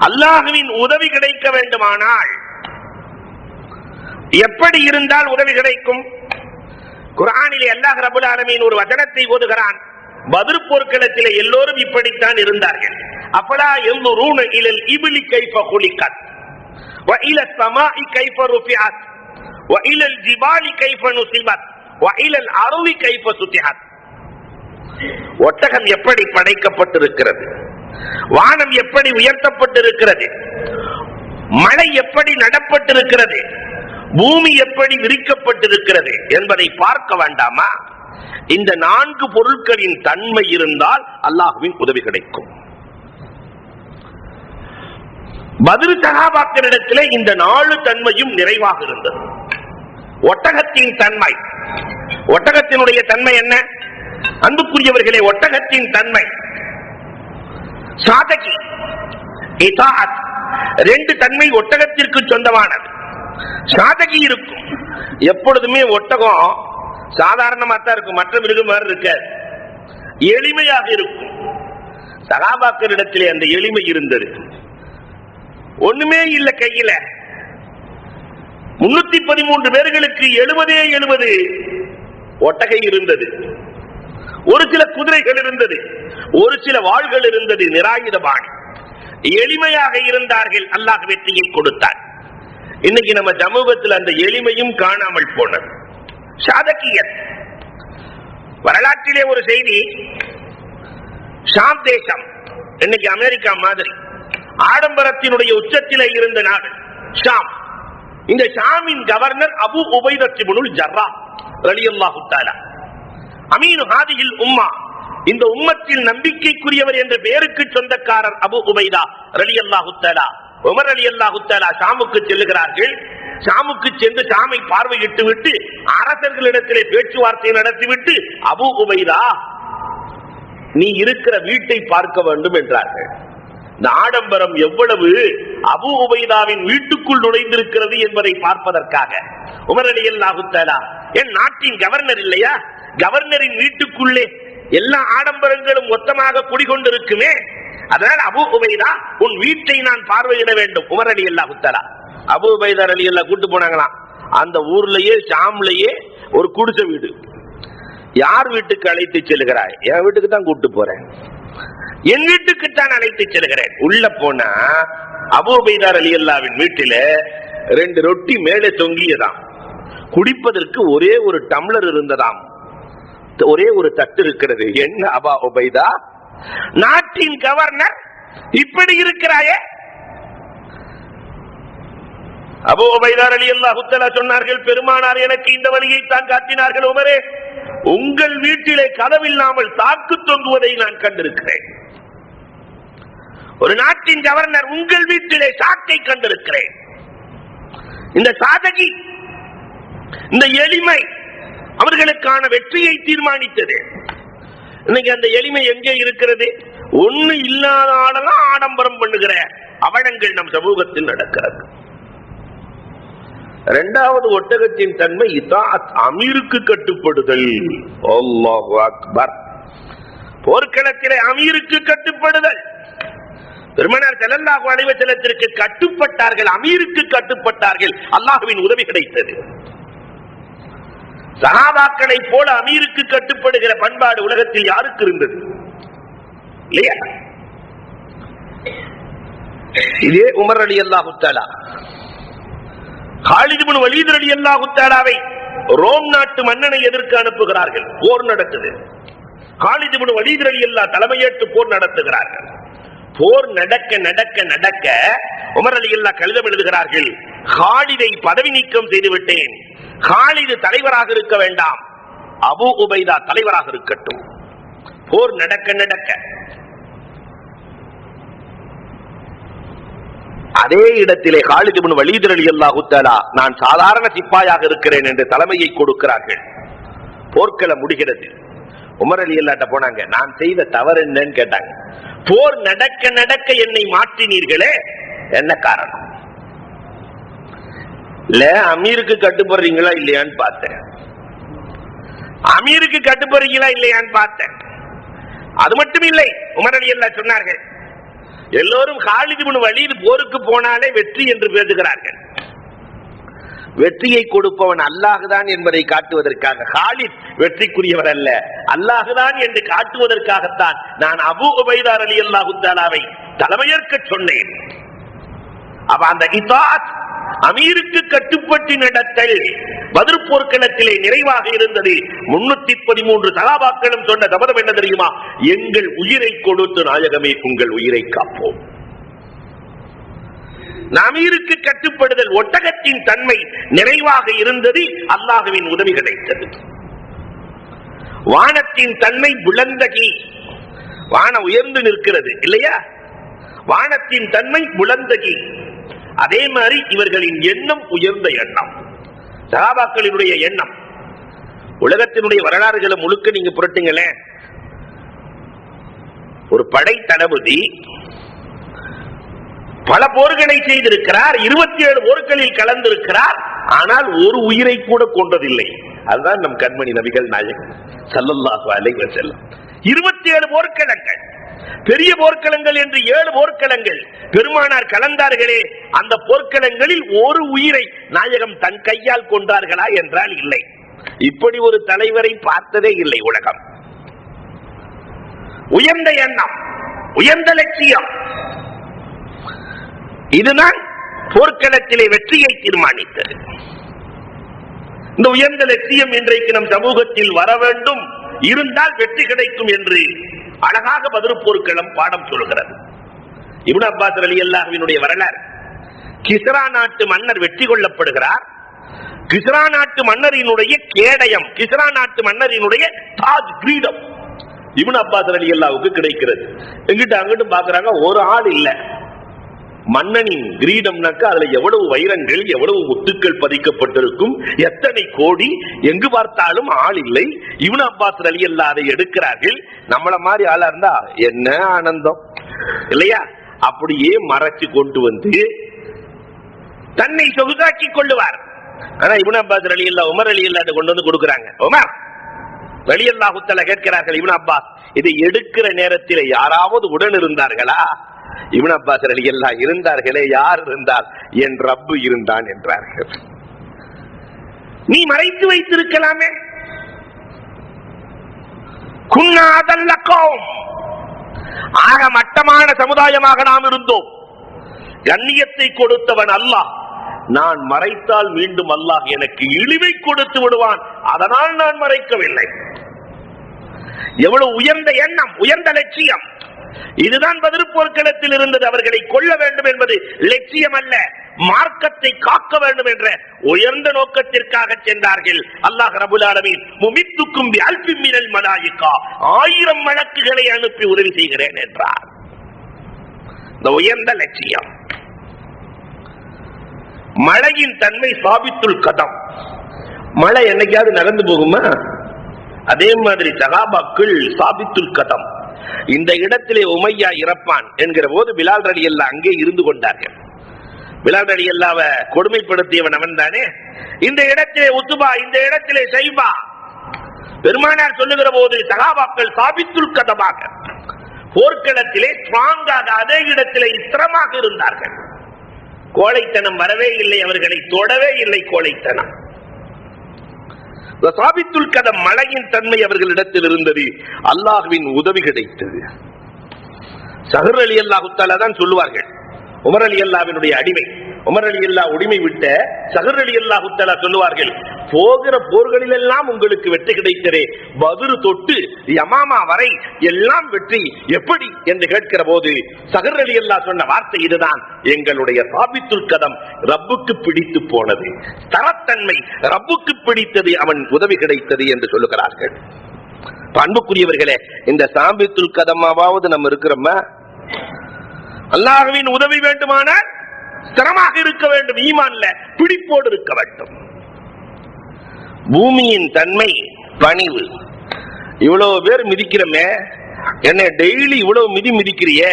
அல்லாஹ்வின் உதவி கிடைக்க வேண்டுமானால் எப்படி இருந்தால் உதவி கிடைக்கும்? குர்ஆனிலே அல்லாஹ் ரப்பல் ஆலமீன் ஒரு வசனத்தை ஓதுகிறான். பத்ர் போர்க்களத்திலே எல்லோரும் இப்படித்தான் இருந்தார்கள். அஃபலா யன்துரூன இலல் இப்லி கைஃப குலிகத் வ இலஸ் ஸமாஇ கைஃப ருஃபிஅத் வ இலல் ஜிபாலி கைஃப நுஸிபத் வ இலல் அர்தி கைஃப சுத்திஹத். ஒட்டகம் எப்படி படைக்கப்பட்டிருக்கிறது, வானம் எப்படி உயர்த்தப்பட்டிருக்கிறது, மழை எப்படி நடப்பட்டிருக்கிறது, பூமி எப்படி விரிக்கப்பட்டிருக்கிறது என்பதை பார்க்க வேண்டாமா? இந்த 4 பொருட்களின் தன்மை இருந்தால் அல்லாஹ்வின் உதவி கிடைக்கும். பத்ர் சஹாபாக்களிடத்திலே இந்த 4 தன்மையும் நிறைவாக இருந்தது. ஒட்டகத்தின் தன்மை, ஒட்டகத்தினுடைய தன்மை என்ன அன்புக்குரியவர்களே? ஒட்டகத்தின் தன்மை சாதகி, இதாஅத், 2 தன்மை ஒட்டகத்திற்கு சொந்தமானது. சாதகி இருக்கும், எப்பொழுதுமே ஒட்டகம் சாதாரணமா தான் இருக்கும், மற்ற மிருகம் மாதிரி இருக்காது, எளிமையாக இருக்கும். சஹாபாக்களிடத்திலே அந்த எளிமை இருந்தது. ஒண்ணுமே இல்ல கையில, 313 பேர்களுக்கு 70 ஒட்டகை இருந்தது, ஒரு சில குதிரைகள் இருந்தது, ஒரு சில வாள்கள் இருந்தது, நிராயுதபாணி. எளிமையாக இருந்தார்கள், அல்லாஹ் வெற்றியை கொடுத்தார். இன்னைக்கு நம்ம சமூகத்தில் அந்த எளிமையும் காணாமல் போனது. சாதகியத். வரலாற்றிலே ஒரு செய்தி, ஷாம் தேசம் இன்னைக்கு அமெரிக்கா மாதிரி ஆடம்பரத்தினுடைய உச்சத்திலே இருந்த நாடு ஷாம். இந்த ஷாமின் கவர்னர் அபு உபைதா இப்னுல் ஜர்ராஹ் ரலியல்லாஹு தஆலா அமீனு ஹாதிஹில் உம்மா, இந்த உம்மத்தில் நம்பிக்கைக்குரியவர் என்ற பெயருக்கு சொந்தக்காரர் அபு உபைதா ரலியல்லாஹு தஆலா. உமர் ரலியல்லாஹு தஆலா ஷாமுக்கு செல்லுகிறார்கள். ஷாமுக்கு சென்று ஷாமை பார்வையிட்டு விட்டு அரசர்களிடத்திலே பேச்சுவார்த்தை நடத்திவிட்டு, அபு உபைதா நீ இருக்கிற வீட்டை பார்க்க வேண்டும் என்றார்கள். இந்த ஆடம்பரம் எவ்வளவு அபு உபைதாவின் வீட்டுக்குள் நுழைந்திருக்கிறது என்பதை பார்ப்பதற்காக உமர் ரலியல்லாஹு தஆலா, என் நாட்டின் கவர்னர் இல்லையா, கவர்னரின் வீட்டுக்குள்ளே எல்லா ஆடம்பரங்களும் மொத்தமாக குடிகொண்டிருக்குமே, அதனால் அபு உபைதா உன் வீட்டை நான் பார்வையிட வேண்டும். உமர் ரலியல்லாஹு தஆலா அபு உபைதா ரலியல்லாஹு கூட்டு போனாங்களாம். அந்த ஊர்லயே ஷாம்லயே ஒரு குடிசை வீடு. யார் வீட்டுக்கு அழைத்து செல்கிறாய்? என் வீட்டுக்கு தான் கூட்டு போறேன், என் வீட்டுக்கு தான் அழைத்து செல்கிறேன். உள்ள போனா அபூ உபைதா ரலியல்லாஹுவின் வீட்டில 2 ரொட்டி மேலே தொங்கியதாம். குடிப்பதற்கு ஒரே ஒரு டம்ளர் இருந்ததாம், ஒரே ஒரு தட்டு இருக்கிறது. என்ன அபா உபைதா, நாட்டின் கவர்னர் இப்படி இருக்கிறாயே? அபூ உபைதா ரலியல்லாஹு தஆலா சொன்னார்கள், பெருமானார் எனக்கு இந்த வழியை தான் காட்டினார்கள். உமரே, உங்கள் வீட்டிலே கதவில்லாமல் தாக்கு தொங்குவதை நான் கண்டிருக்கிறேன். ஒரு நாட்டின் கவர்னர் உங்கள் வீட்டிலே சாக்கை கண்டிருக்கிறேன். இந்த சாதகி, இந்த எளிமை அவர்களுக்கான வெற்றியை தீர்மானித்தது. இன்னைக்கு அந்த எளிமை எங்கே இருக்கிறது? ஒண்ணு இல்லாத ஆடெல்லாம் ஆடம்பரம் பண்ணுகிற அவலங்கள் நம் சமூகத்தில் நடக்கிறது. இரண்டாவது ஒட்டகத்தின் தன்மை இதாத், அமீருக்கு கட்டுப்படுதல். அல்லாஹு அக்பர். போர்க்களத்திலே அமீருக்கு கட்டுப்படுதல். பெருமானார் ஸல்லல்லாஹு அலைஹி வஸல்லத்திற்கு கட்டுப்பட்டார்கள், அமீருக்கு கட்டுப்பட்டார்கள். அல்லாஹ்வின் உதவி கிடைத்தது. சஹாபாக்களை போல அமீருக்கு கட்டுப்படுகிற பண்பாடு உலகத்தில் யாருக்கு இருந்தது? இல்லையா? இதே உமர் ரலியல்லாஹு தஆலா காலித் இப்னு வலீத் ரலியல்லாஹு தஆலாவை ரோம் நாட்டு மன்னனை எதிர்க்க அனுப்புகிறார்கள். போர் நடக்குது. காலித் இப்னு வலீத் ரலியல்லாஹு தலைமையேற்று போர் நடத்துகிறார்கள். போர் நடக்க நடக்க நடக்க உமர் ரலியல்லாஹு கடிதம் எழுதுகிறார்கள், காலிதை பதவி நீக்கம் செய்து விட்டேன், காலிது தலைவராக இருக்க வேண்டாம், அபூ உபைதா தலைவராக இருக்கட்டும். போர் நடக்க நடக்க அதே இடத்திலே காலித் இப்னு வலீத் ரலியல்லாஹு தஆலா நான் சாதாரண சிப்பாயாக இருக்கிறேன் என்று தலைமையை கொடுக்கிறார்கள். போர்க்களம் முடிகிறது. உமர் ரலியல்லாஹு போனாங்க, நான் செய்த தவறு என்னன்னு கேட்டாங்க. போர் நடக்க நடக்க என்னை மாற்றினீர்களே, என்ன காரணம்? இல்ல அமீருக்கு கட்டுப்படுறீங்களா இல்லையான்னு பார்த்தேன், அமீருக்கு கட்டுப்படுறீங்களா இல்லையான்னு பார்த்தேன். அது மட்டும் இல்லை, உமர் ரலியல்லாஹு சொன்னார்கள், எல்லோரும் காலித் இப்னு வலீத் போருக்கு போனாலே வெற்றி என்று பேசுகிறார்கள். வெற்றியை கொடுப்பவன் அல்லாஹ்தான் என்பதை காட்டுவதற்காக, காலித் வெற்றிக்குரியவர் அல்ல, அல்லாஹ்தான் என்று காட்டுவதற்காகத்தான் நான் அபூ உபைதா ரலியல்லாஹு தஆலாவை தலைமையேற்க சொன்னேன். அப்ப அந்த இதாத், அமீருக்கு கட்டுப்பட்டு நடத்தல் பத்ர் போர்க்களத்திலே நிறைவாக இருந்தது. 313 சஹாபாக்களும் சொன்ன சபதம் என்ன தெரியுமா? எங்கள் உயிரை கொடுத்து நாயகமே உங்கள் உயிரை காப்போம். அமீருக்கு கட்டுப்படுதல், ஒட்டகத்தின் தன்மை நிறைவாக இருந்தது. அல்லாஹ்வின் உதவி கிடைத்தது. வானத்தின் தன்மை புலந்தகி, வானம் உயர்ந்து நிற்கிறது இல்லையா? வானத்தின் தன்மை புலந்தகி. அதே மாதிரி இவர்களின் எண்ணம் உயர்ந்த எண்ணம், சஹாபாக்களினுடைய எண்ணம். உலகத்தினுடைய வரலாறுகளை முழுக்க நீங்க புரட்டுங்களேன். ஒரு படை தளபதி பல போர்களை செய்திருக்கிறார், 27 போர்களில் கலந்திருக்கிறார், ஆனால் ஒரு உயிரை கூட கொண்டதில்லை. அதுதான் நம் கண்மணி நபிகள் நாயகம் ஸல்லல்லாஹு அலைஹி வஸல்லம். 27 போர்க்களங்கள், பெரிய போர்க்களங்கள் என்று 7 போர்க்களங்கள் பெருமானார் கலந்தார்களே, அந்த போர்க்களங்களில் ஒரு உயிரை நாயகம் தன் கையால் கொண்டார்களா என்றால் இல்லை. இப்படி ஒரு தலைவரை பார்த்ததே இல்லை உலகம். உயர்ந்த எண்ணம், உயர்ந்த லட்சியம், இதுதான் போர்க்களத்திலே வெற்றியை தீர்மானித்தது. இந்த உயர்ந்த லட்சியம் இன்றைக்கு நம் சமூகத்தில் வர வேண்டும், இருந்தால் வெற்றி கிடைக்கும் என்று அழகாக பத்ர் போர்க்களம் பாடம் சொல்கிறது. இப்னு அப்பாஸ் ரலியல்லாஹுவினுடைய வரலாறு. கிஸ்ரா நாட்டு மன்னர் வெற்றி கொள்ளப்படுகிறார். கிஸ்ரா நாட்டு மன்னரினுடைய கேடயம், கிஸ்ரா நாட்டு மன்னரினுடைய தாஜ் கிரீடம் இப்னு அப்பாஸ் ரலியல்லாஹுவுக்கு கிடைக்கிறது. எங்கிட்ட அங்கிட்டு பாக்குறாங்க, ஒரு ஆள் இல்ல. மன்னனின் கிரீடம்னாக்க அதுல எவ்வளவு வைரங்கள், எவ்வளவு முத்துக்கள் பதிக்கப்பட்டிருக்கும், எத்தனை கோடி, எங்கு பார்த்தாலும் ஆள் இல்லை. இப்னு அப்பாஸ் ரலியல்லாஹு அதை எடுக்கிறார்கள். நம்மள மாதிரி ஆளா இருந்தா என்ன ஆனந்தம் இல்லையா? அப்படியே மறைச்சு கொண்டு வந்து தன்னை சொகுதாக்கி கொள்ளுவார். ஆனா இப்னு அப்பாஸ் ரலியல்லாஹு உமர் ரலியல்லாஹு கொண்டு வந்து கொடுக்கிறாங்க. உமர் ரலியல்லாஹு தஆலா கேட்கிறார்கள், இப்னு அப்பாஸ் இதை எடுக்கிற நேரத்தில் யாராவது உடன் இருந்தார்களா? இப்னு அப்பாஸ் ரலியல்லாஹு இருந்தார்களே. யார் இருந்தால்? என் ரப்பு இருந்தான் என்றார்கள். நீ மறைத்து வைத்திருக்கலாமே. குன்னா அதல்லகும், ஆக மட்டமான சமுதாயமாக நாம் இருந்தோம். கண்ணியத்தை கொடுத்தவன் அல்லாஹ். நான் மறைத்தால் மீண்டும் அல்லாஹ் எனக்கு இழிவை கொடுத்து விடுவான். அதனால் நான் மறைக்கவில்லை. எவ்வளவு உயர்ந்த எண்ணம், உயர்ந்த லட்சியம். இதுதான் பத்ர் போர்க்களத்தில் இருந்தது. அவர்களை கொல்ல வேண்டும் என்பது லட்சியம் அல்ல, மார்க்கத்தை காக்க வேண்டும் என்ற உயர்ந்த நோக்கத்திற்காக சென்றார்கள். அல்லாஹ் ரப்பல் ஆலமீன் முமித்துக்கும் பிஅல்ஃபி மினல் மலாயிகா, 1000 மலக்குகளை அனுப்பி உதவி செய்கிறேன் என்றார். இந்த உயர்ந்த லட்சியம். மழையின் தன்மை சாபித்துல் கதம். மழை என்னைக்காவது நடந்து போகுமா? அதே மாதிரி சஹாபாக்கள் சாபித்துல் கதம். இந்த இடத்திலே உமையா இறப்பான் என்கிற போது பிலால் ரலியல்லாஹு அங்கே இருந்து கொண்டார்கள். பிலால் ரலியல்லாஹு கொடுமைப்படுத்தியவன் அவன் தானே. இந்த இடத்திலே உத்துபா, இந்த இடத்திலே ஷைபா. பெருமானார் சொல்லுகிற போது சஹாபாக்கள் சாபித்துல் கதமாக போர்க்களத்திலே ஸ்ட்ராங்காக அதே இடத்திலே ஸ்திரமாக இருந்தார்கள். கோழைத்தனம் வரவே இல்லை, அவர்களை தொடவே இல்லை கோழைத்தனம். சாபித்துல் கதம், மழையின் தன்மை அவர்களிடத்தில் இருந்தது. அல்லாஹ்வின் உதவி கிடைத்தது. ஸஹர் ரலியல்லாஹு தஆலா தான் சொல்லுவார்கள், உமர் ரலியல்லாஹுவினுடைய அடிமை. உமர் ரலியல்லாஹு உரிமை விட்ட ஸஹர் ரலியல்லாஹு தஆலா சொல்லுவார்கள், போகிற போர்களில் எல்லாம் உங்களுக்கு வெற்றி கிடைத்ததே, பத்ர் தொட்டு யமாமா வரை எல்லாம் வெற்றி எப்படி என்று கேட்கிற போது ஸஹர் ரலியல்லாஹு சொன்ன வார்த்தை இதுதான், எங்களுடைய சாபித்துல் கதம் ரப்புக்கு பிடித்து போனது, தரத்தன்மை ரப்புக்கு பிடித்தது, அவன் உதவி கிடைத்தது என்று சொல்லுகிறார்கள். அன்புக்குரியவர்களே, இந்த சாபித்துல் கதமாவது நம்ம இருக்கிறோமா? அல்லாஹ்வின் உதவி வேண்டுமானால் ஸ்திரமாக இருக்க வேண்டும், ஈமான்ல பிடிப்போடு இருக்க வேண்டும். பூமியின் தன்மை பணிவு. இவ்வளவு பேர் மிதிக்கிறமே, என்ன டெய்லி இவ்வளவு மிதிக்கிறியே,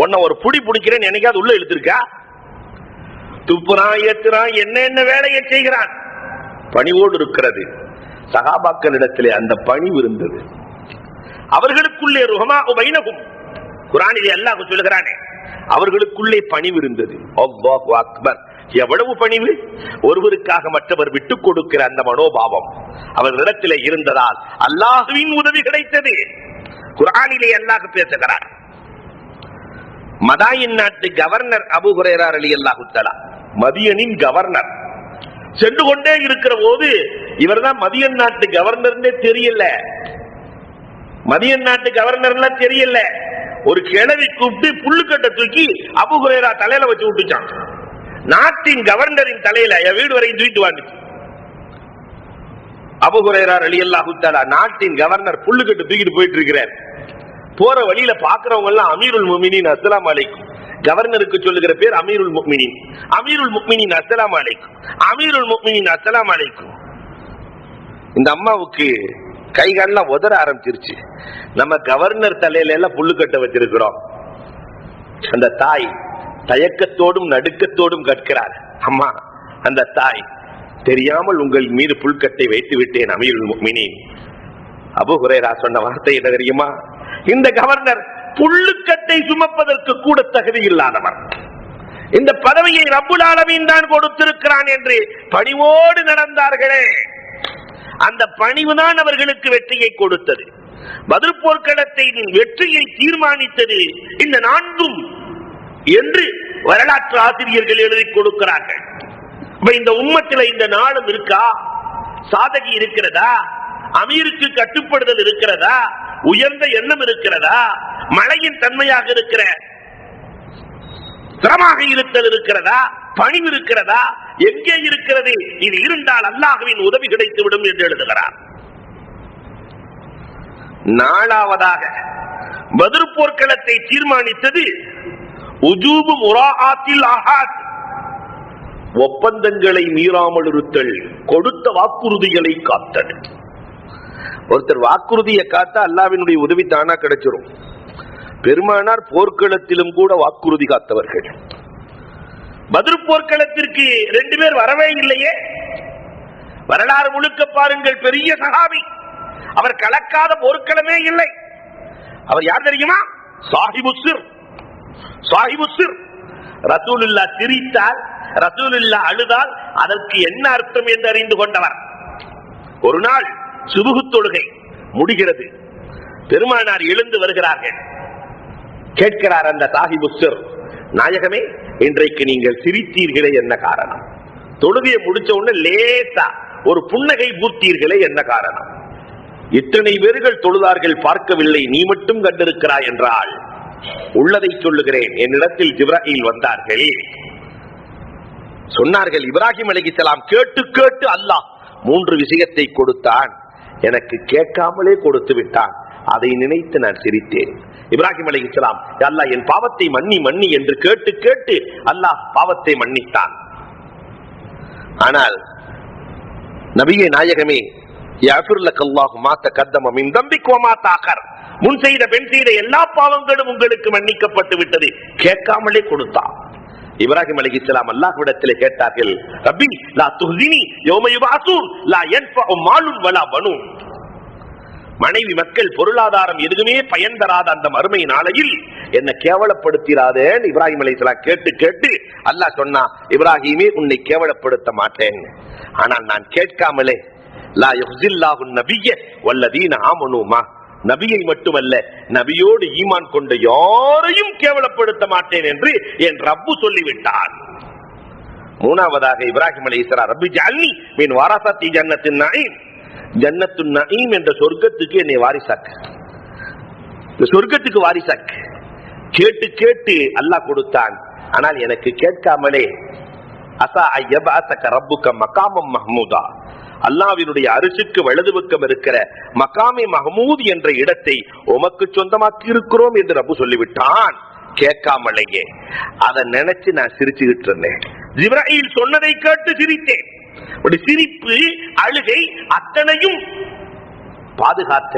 உன்னை ஒரு புடி பிடிக்கிறேன் என்னைக்காவது உள்ள இழுத்திருக்கா? துப்புறான், ஏத்துறான், என்ன வேலையை செய்கிறான். பணிவோடு இருக்கிறது. சஹாபாக்களிடத்திலே அந்த பணிவு இருந்தது. அவர்களுக்குள்ளே ருஹமா பைனஹும், குர்ஆனிலே அல்லாஹ் சொல்லுகிறானே, அவர்களுக்குள்ளே பணிவு இருந்தது. அல்லாஹு அக்பர், எவ்வளவு பணிவு! ஒருவருக்காக மற்றவர் விட்டுக் கொடுக்கிற அந்த மனோபாவம் அவர்களிடத்திலே இருந்ததால் அல்லாஹ்வின் உதவி கிடைத்தது. குர்ஆனிலே அல்லாஹ் பேசுகிறார். மதாயின் நாட்டு கவர்னர் அபூ ஹுரைரா ரலியல்லாஹு தஆலா, மதியனின் கவர்னர், சென்று கொண்டே இருக்கிற போது இவர்தான் மதியன் நாட்டு கவர்னர்னே தெரியல. மதியன் நாட்டு கவர்னர்னா தெரியல. ஒரு கிழவி கூப்பிட்டு புல்லுக்கட்டை தூக்கி அபூ ஹுரைரா தலையில வச்சு விட்டுச்சான். நாட்டின் கவர்னரின் தலையில என் வீடு வரையும் தூக்கிட்டு வந்துச்சு. அபூ ஹுரைரா ரலியல்லாஹு தஆலா நாட்டின் கவர்னர் புல்லுக்கட்டை தூக்கிட்டு போயிட்டு இருக்கிறார். போற வழியில பாக்குறவங்க எல்லாம் அமீருல் முஃமினீன் அஸ்ஸலாமு அலைக்கும். கவர்னருக்கு சொல்லுகிற பேர் அமீருல் முஃமினீன். அமீருல் முஃமினீன் அஸ்ஸலாமு அலைக்கும், அமீருல் முஃமினீன் அஸ்ஸலாமு அலைக்கும். இந்த அம்மாவுக்கு கைகாலெல்லாம் உதற ஆரம்பிச்சிருச்சு. நம்ம கவர்னர் தலையில எல்லாம் புல்லுக்கட்டை வச்சிருக்கிறோம். அந்த தாய் தயக்கத்தோடும் நடுக்கத்தோடும் கேட்கிறார், அம்மா, அந்த தாய், தெரியாமல் உங்கள் மீது புல்கட்டை வைத்து விட்டேன் அமீருல் முஃமினீன். அபூ ஹுரைரா சொன்ன வார்த்தை என்ன தெரியுமா? இந்த கவர்னர் புல்லுக்கட்டை சுமப்பதற்கு கூட தகுதி இல்லாதவர், இந்த பதவியை ரப்புல் ஆலமீன் தான் கொடுத்திருக்கிறான் என்று பணிவோடு நடந்தார்களே, அந்த பணிவுதான் அவர்களுக்கு வெற்றியை கொடுத்தது. பத்ர் போர்க்களத்தின் வெற்றியை தீர்மானித்தது இந்த 4 என்று வரலாற்று ஆசிரியர்கள் எழுதி கொடுக்கிறார்கள். இந்த உம்மத்தில இந்த நாளும் இருக்கா? சாதகி இருக்கிறதா? அமீருக்கு கட்டுப்படுதல் இருக்கிறதா? உயர்ந்த எண்ணம் இருக்கிறதா, மழையின் தன்மையாக இருக்கிற திறமாக இருத்தல் இருக்கிறதா, பணிவு இருக்கிறதா, எங்கே இருக்கிறது? இது இருந்தால் அல்லாஹ்வின் உதவி கிடைத்துவிடும் என்று எழுதுகிறார். நாலாவதாக பத்ர் போர்க்களத்தை தீர்மானித்தது உஜூபு முராஆத்தில் ஆஹாத், ஒப்பந்தங்களை மீறாமல் இருத்தல், கொடுத்த வாக்குறுதிகளை காத்தல். ஒருத்தர் வாக்குறுதியை காத்தா அல்லாஹ்வினுடைய உதவி தானா கிடைச்சிரும். பெருமானார் போர்க்களத்திலும் கூட வாக்குறுதி காத்தவர்கள். பத்ர் போர்க்களத்திற்கு 2 பேர் வரவே இல்லையே. வரலாறு முழுக்க பாருங்கள், பெரிய சஹாபி, அவர் கலக்காத போர்க்களமே இல்லை. அவர் யார் தெரியுமா? சாஹிபுஸ்ஸிர். சாஹிபுஸ்ஸிர். ரசூலுல்லாஹ் சிரித்தால், ரசூலுல்லாஹ் அழுதால் அதற்கு என்ன அர்த்தம் என்று அறிந்து கொண்டவர். ஒரு நாள் சுபுஹ் தொழுகை முடிகிறது, பெருமானார் எழுந்து வருகிறார்கள். கேட்கிறார் அந்த சாஹிபுஸ்ஸிர், நாயகமே, இன்றைக்கு நீங்கள் சிரித்தீர்களே, என்ன காரணம்? தொழுகையை முடிச்ச உடனே லேசா ஒரு புன்னகை பூத்தீர்களே, என்ன காரணம்? இத்தனை பேர்கள் தொழுதார்கள், பார்க்கவில்லை, நீ மட்டும் கண்டிருக்கிறாய் என்றால் உள்ளதை சொல்லுகிறேன். என்னிடத்தில் ஜிப்ராயில் வந்தார்கள், சொன்னார்கள், இப்ராஹிம் அலைஹிஸ்ஸலாம் கேட்டு கேட்டு அல்லாஹ் 3 விஷயத்தை கொடுத்தான், எனக்கு கேட்காமலே கொடுத்து விட்டான். அதை நினைத்து நான் சிரித்தேன். இப்ராஹிம் அலைஹிஸ்ஸலாம், அல்லாஹ் என் பாவத்தை மன்னி மன்னி என்று கேட்டு கேட்டு அல்லாஹ் பாவத்தை மன்னித்தான். ஆனால் நபியே நாயகமே, யஃபிர் லக்கல்லாஹு மா தகத்தம மின் தம்பிக வ மா தஅக்கர், முன் செய்த பெண் செய்த எல்லா பாவங்களும் உங்களுக்கு மன்னிக்கப்பட்டு விட்டது, கேட்காமலே கொடுத்தான். இப்ராஹிம் அலைஹிஸ்ஸலாம் அல்லாஹ்விடத்திலே கேட்டார்கள், ரப்பி லா துஹ்ஸினி யௌம யுபஅஸூன் லா யன்ஃபஉ மாலுன் வலா பனூன். மனைவி மக்கள் பொருளாதாரம் எதுவுமே பயன் தராத அந்த மறுமை நாளையில் என்ன கேவலப்படுத்திராதே இப்ராஹிம் அலைஹிஸ்ஸலாம் கேட்டு கேட்டு அல்லாஹ் சொன்னா, இப்ராஹிமே, உன்னை கேவலப்படுத்த மாட்டேன். ஆனால் நான் கேட்காமலே, லா யுஹ்ஸில்லாஹு நபிய்ய வல்லதீன ஆமனூ மா, நபியை மட்டுமல்ல நபியோடு ஈமான் கொண்ட யாரையும் கேவலப்படுத்த மாட்டேன் என்று என் ரப்பு சொல்லிவிட்டான். மூணாவதாக இப்ராஹிம் அலைஹிஸ்ஸலாம், ரப்பி ஜஅல்னி மின் வராசத்தி ஜன்னத்தின் நஈம், ஜன்னத்துன் நஈம் என்ற சொர்க்கத்துக்கு என்னை வாரிசாக்கு, இந்த சொர்க்கத்துக்கு வாரிசாக்கு. கேட்டு கேட்டு அல்லாஹ் கொடுத்தான். ஆனால் எனக்கு கேட்காமலே, அஸா அய்யபஅஸக ரப்புக மகாமம் மஹ்மூதா, அல்லாஹ்வினுடைய அரிசுக்கு வலது பக்கம் இருக்கிற மகாமே மஹ்மூத் என்ற இடத்தை உமக்கு சொந்தமாக்கி இருக்கிறோம் என்று ரப்பு சொல்லிவிட்டான். கேட்காமலேயே அதை நினைச்சு நான் சிரிச்சுக்கிட்டு இருந்தேன். ஜிப்ராயில் சொன்னதை கேட்டு சிரித்தேன். சிரிப்பு, அழுகை அத்தனையும் பாதுகாத்த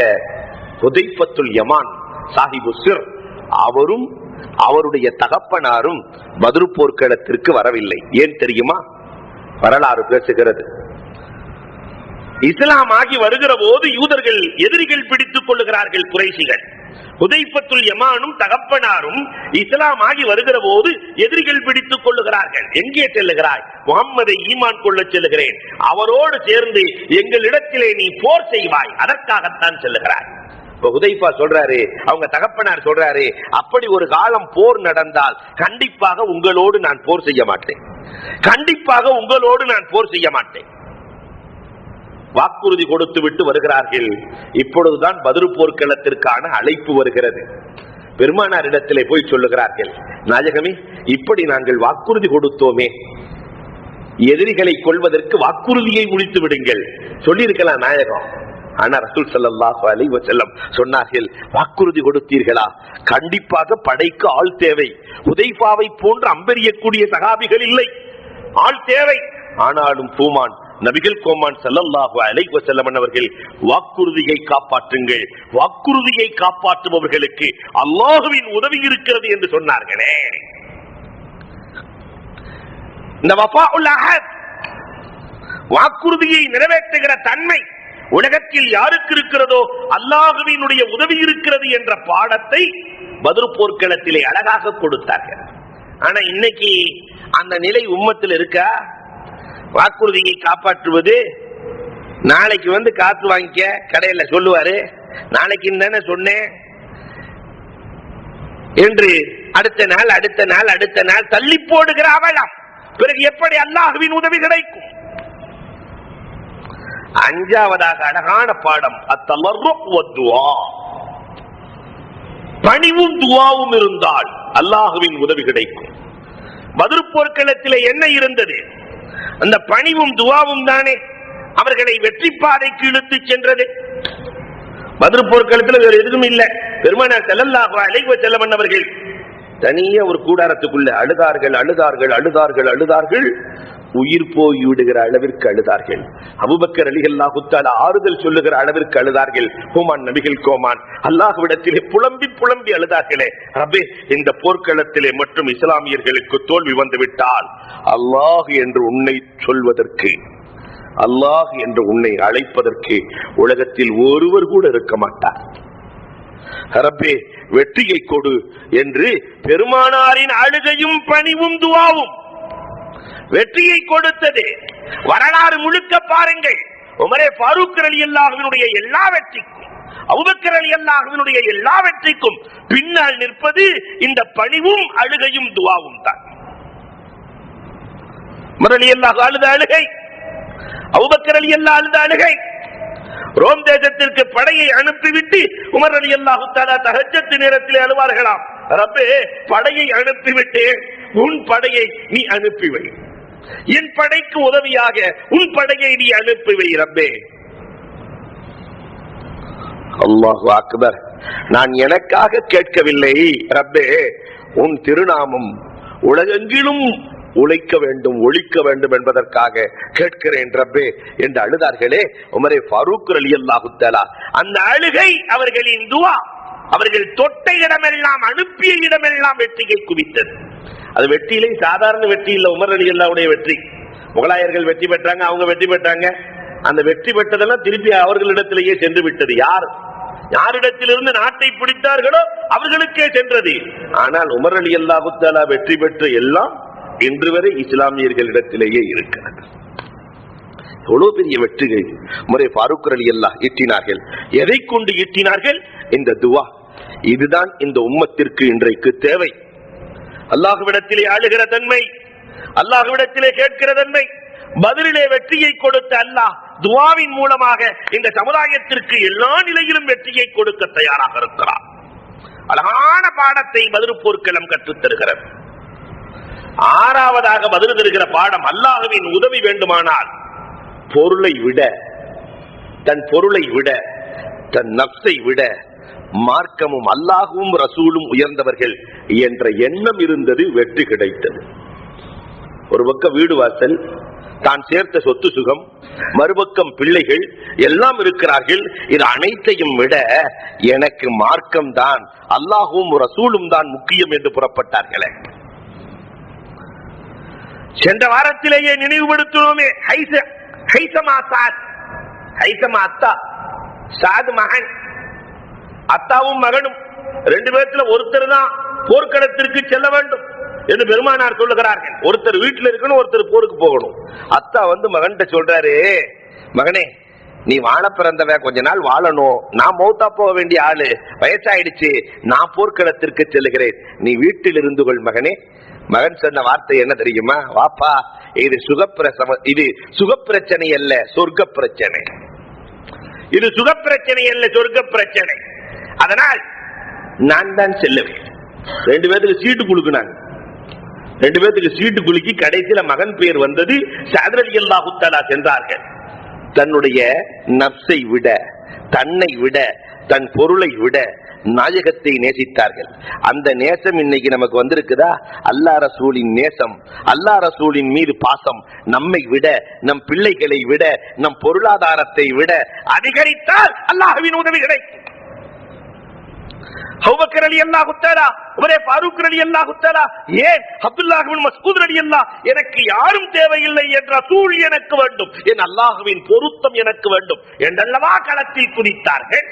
ஹுதைஃபத்துல் யமான் சாஹிபுஸ்ஸிர், அவரும் அவருடைய தகப்பனாரும் பத்ர் போர்க்களத்திற்கு வரவில்லை. ஏன் தெரியுமா? வரலாறு பேசுகிறது. இஸ்லாம் ஆகி வருகிற போது யூதர்கள் எதிரிகள் பிடித்துக் கொள்ளுகிறார்கள், குறைஷிகள். ஹுதைஃபத்துல் யமானும் தகப்பனாரும் இஸ்லாம் ஆகி வருகிற போது எதிரிகள் பிடித்துக் கொள்ளுகிறார்கள். எங்கே செல்லுகிறாய்? முஹம்மதை ஈமான் கொள்ள செல்லுகிறேன், அவரோடு சேர்ந்து எங்களிடத்திலே நீ போர் செய்வாய், அதற்காகத்தான் செல்லுகிறாய். ஹுதைஃபா சொல்றாரு, அவங்க தகப்பனார் சொல்றாரு, அப்படி ஒரு காலம் போர் நடந்தால் கண்டிப்பாக உங்களோடு நான் போர் செய்ய மாட்டேன், கண்டிப்பாக உங்களோடு நான் போர் செய்ய மாட்டேன். வாக்குறுதி கொடுத்து விட்டு வருகிறார்கள். இப்பொழுதுதான் பத்ர் போர்க்களத்திற்கான அழைப்பு வருகிறது. பெருமானார் இடத்திலே போய் சொல்லுகிறார்கள், நாயகமே, இப்படி நாங்கள் வாக்குறுதி கொடுத்தோமே, எதிரிகளை கொள்வதற்கு வாக்குறுதியை முடித்து விடுங்கள் சொல்லியிருக்கலாம் நாயகம். ஆனா ரசூல் ஸல்லல்லாஹு அலைஹி வஸல்லம் சொன்னார்கள், வாக்குறுதி கொடுத்தீர்களா? கண்டிப்பாக படைக்கு ஆள் தேவை. ஹுதைஃபாவை போன்று அம்பெரியக்கூடிய சகாபிகள் இல்லை, ஆள் தேவை. ஆனாலும் பூமான் நபிகள் கோமான் ஸல்லல்லாஹு அலைஹி வஸல்லம் அவர்கள் வாக்குறுதியை காப்பாற்றுங்கள், வாக்குறுதியை காப்பாற்றுபவர்களுக்கு அல்லாஹ்வின் உதவி இருக்கிறது என்று சொன்னார்களே. இந்த வஃபாஉல் அஹத், வாக்குறுதியை நிறைவேற்றுகிற தன்மை உலகத்தில் யாருக்கு இருக்கிறதோ அல்லாஹ்வினுடைய உதவி இருக்கிறது என்ற பாடத்தை பத்ர் போர்க்களத்திலே அழகாக கொடுத்தார்கள். ஆனா இன்னைக்கு அந்த நிலை உம்மத்தில் இருக்கா? வாக்குறுதியை காப்பாற்றுவது, நாளைக்கு வந்து காத்து வாங்கிக்க கடையில சொல்லுவாரு, நாளைக்கு தானே சொன்னேன் என்று அடுத்த நாள் அடுத்த நாள் அடுத்த நாள் தள்ளி போடுகிற அவலம். பிறகு எப்படி அல்லாஹ்வின் உதவி கிடைக்கும்? அஞ்சாவதாக அழகான பாடம் அத்தலர்ரு வத்துஆ, பணிவும் துவாவும் இருந்தால் அல்லாஹுவின் உதவி கிடைக்கும். பத்ர் போர்க்களத்திலே என்ன இருந்தது? அந்த பணிவும் துவாவும் தானே அவர்களை வெற்றி பாதைக்கு இழுத்து சென்றது. பத்ர் போர்க்களத்தில் வேறு எதுவும் இல்லை. பெருமானார் ஸல்லல்லாஹு அலைஹி வஸல்லம் அவர்கள் தனியே ஒரு கூடாரத்துக்குள்ள அழுதார்கள் அழுதார்கள் அழுதார்கள் அழுதார்கள். உயிர் போய் விடுகிற அளவிற்கு அழுதார்கள். அபூபக்கர் ரலியல்லாஹு தஆலா ஆறுதல் சொல்லுகிற அளவிற்கு அழுதார்கள். ஹுமான் நபிகள் கோமான் அல்லாஹ்விடத்திலே புலம்பி புலம்பி அழுதார்களே, ரப்பே இந்த போர்க்களத்திலே மற்றும் இஸ்லாமியர்களுக்கு தோல்வி வந்துவிட்டால் அல்லாஹ் என்று உன்னை சொல்வதற்கு, அல்லாஹ் என்று உன்னை அழைப்பதற்கு உலகத்தில் ஒருவர் கூட இருக்க மாட்டார். ரப்பே வெற்றியை கொடு என்று பெருமானாரின் அழுகையும் பணிவும் துவாவும் வெற்றியை கொடுத்தது. வரலாறு முழுக்க பாருங்கள். உமரே ஃபாரூக் ரலியல்லாஹுவினுடைய எல்லா வெற்றிக்கும், அபூபக்கர் ரலியல்லாஹுவினுடைய எல்லா வெற்றிக்கும் பின்னால் நிற்பது இந்த பணிவும் அழுகையும் துவாவும் தான். உமர் ரலியல்லாஹு அழுத அழுகை, அபூபக்கர் ரலியல்லாஹு அழுத அழுகை. ரோம் தேசத்திற்கு படையை அனுப்பிவிட்டு உமர் ரலியல்லாஹு தஆலா தஹஜ்ஜத் நேரத்தில் அழுவார்களாம், ரப்பே படையை அனுப்பிவிட்டேன், உன் படையை நீ அனுப்பிவை, என் படைக்கு உதவியாக உன் படையை நீ அனுப்பிவை ரப்பே. அல்லாஹு அக்பர். நான் எனக்காக கேட்கவில்லை ரப்பே, உன் திருநாமம் உலகெங்கிலும் உழைக்க வேண்டும் ஒழிக்க வேண்டும் என்பதற்காக கேட்கிறேன் ரப்பே என்று அழுதார்களே உமரே ஃபாரூக் ரலியல்லாஹு தஆலா. அந்த அழுகை அவர்களின் துஆ அவர்கள் தொட்ட இடமெல்லாம் அனுப்பிய இடமெல்லாம் வெற்றியை குவித்தது. அது வெற்றியிலே சாதாரண வெற்றி இல்ல, உமர் ரலியல்லாஹுடைய வெற்றி. முகலாயர்கள் வெற்றி பெற்றாங்க, அவங்க வெற்றி பெற்றாங்க. அந்த வெற்றி பெற்றதெல்லாம் திருப்பி அவர்களிடத்திலேயே சென்று விட்டது. யாரிடத்திலிருந்து நாட்டை பிடித்தார்களோ அவர்களுக்கே சென்றது. ஆனால் உமர் ரலியல்லாஹு தஆலா வெற்றி பெற்ற எல்லாம் இன்று வரை இஸ்லாமியர்களிடத்திலேயே இருக்கிறது. எவ்வளவு பெரிய வெற்றிகள் உமரே ஃபாரூக் ரலியல்லாஹு ஈட்டினார்கள். எதை கொண்டு ஈட்டினார்கள்? இந்த துஆ. இதுதான் இந்த உம்மத்திற்கு இன்றைக்கு தேவை. அல்லாஹ்விடத்திலே ஆளுகிற தன்மை, அல்லாஹ்விடத்திலே கேட்கிற தன்மை. பத்ரிலே வெற்றியை கொடுத்த அல்லாஹ் துஆவின் மூலமாக இந்த சமுதாயத்திற்கு எல்லா நிலையிலும் வெற்றியை கொடுக்க தயாராக இருக்கிறார். அழகான பாடத்தை பத்ர் போர்க்களம் கற்றுத் தருகிறது. ஆறாவதாக பத்ர் தருகிற பாடம், அல்லாஹ்வின் உதவி வேண்டுமானால் பொருளை விட, தன் பொருளை விட, தன் நஃப்ஸை விட மார்க்கமும் அல்லாஹ்வும் ரசூலும் உயர்ந்தவர்கள் என்ற எண்ணம் இருந்தது. வெற்றி கிடைத்தது. ஒரு பக்கம் வீடு வாசல், தான் சேர்த்த சொத்து சுகம், மறுபக்கம் பிள்ளைகள் எல்லாம் இருக்கிறார்கள். இது அனைத்தையும் விட எனக்கு மார்க்கம் தான், அல்லாஹ்வும் ரசூலும் தான் முக்கியம் என்று புறப்பட்டார்களே. சென்ற வாரத்திலேயே நினைவுபடுத்தினோமே, ஹைசமா சாத், ஹைசமா அத்தா, சாத் மகன், அத்தாவும் மகனும் ரெண்டு பேர்த்துல ஒருத்தர் தான் போர்க்களத்திற்கு செல்ல வேண்டும் என்று பெருமானார் சொல்லுகிறார்கள். ஒருத்தர் வீட்டில் இருக்கணும், ஒருத்தர் போருக்கு போகணும். அத்தா வந்து மகன்கிட்ட சொல்றாரு, மகனே நீ வாழ பிறந்தவ, கொஞ்ச நாள் வாழணும், நான் மௌத்தா போக வேண்டிய ஆளு, வயசாயிடுச்சு, நான் போர்க்களத்திற்கு செல்லுகிறேன், நீ வீட்டில் இருந்து கொள் மகனே. மகன் சொன்ன வார்த்தை என்ன தெரியுமா? வாப்பா, இது இது சுகப்பிரச்சனை அல்ல, சொர்க்க பிரச்சனை. இது சுகப்பிரச்சனை அல்ல, சொர்க்க பிரச்சனை. அதனால் நான் தான் செல்லுவேன். ரெண்டு பேருக்கு சீட்டு குலுக்குனாங்க. ரெண்டு பேருக்கு சீட்டு குலுக்கி கடைசியில மகன் பெயர் வந்தது. ஸஅத் ரலியல்லாஹு தஆலா சென்றார்கள். தன்னுடைய நஃப்ஸை விட, தன்னை விட, தன் பொருளை விட நாயகத்தை நேசித்தார்கள். அந்த நேசம் இன்னைக்கு நமக்கு வந்திருக்குதா? அல்லாஹ் ரசூலின் நேசம், அல்லாஹ் ரசூலின் மீது பாசம் நம்மை விட, நம் பிள்ளைகளை விட, நம் பொருளாதாரத்தை விட அதிகரித்தால் அல்லாஹ்வின் உதவி கிடைக்கும். அபூபக்கர் ரலியல்லாஹு தஆலா, உமரே ஃபாரூக் ரலியல்லாஹு தஆலா, ஏன் அப்துல்லாஹ் இப்னு மஸ்ஊத் ரலியல்லாஹு, எனக்கு யாரும் தேவையில்லை என்ற ரசூல் எனக்கு வேண்டும், என் அல்லாஹ்வின் பொருத்தம் எனக்கு வேண்டும் என்றல்லவா களத்தில் குதித்தார்கள்.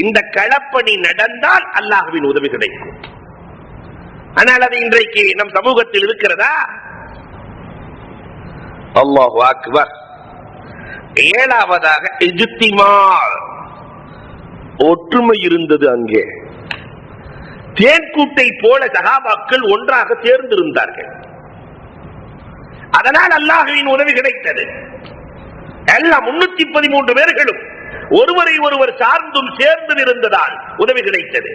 இந்த களப்பணி நடந்தால் அல்லாஹ்வின் உதவி கிடைக்கும். ஆனால் அது இன்றைக்கு நம் சமூகத்தில் இருக்கிறதா? அல்லாஹு அக்பர். ஏழாவதாக இஜ்திமா, ஒற்றுமை இருந்தது. அங்கே தேன்கூட்டை போல சஹாபாக்கள் ஒன்றாக சேர்ந்திருந்தார்கள். அதனால் அல்லாஹ்வின் உதவி கிடைத்தது. எல்லாம் 313 பேர்களும் ஒருவரை ஒருவர் சார்ந்தும் சேர்ந்தும் இருந்ததால் உதவி கிடைத்தது.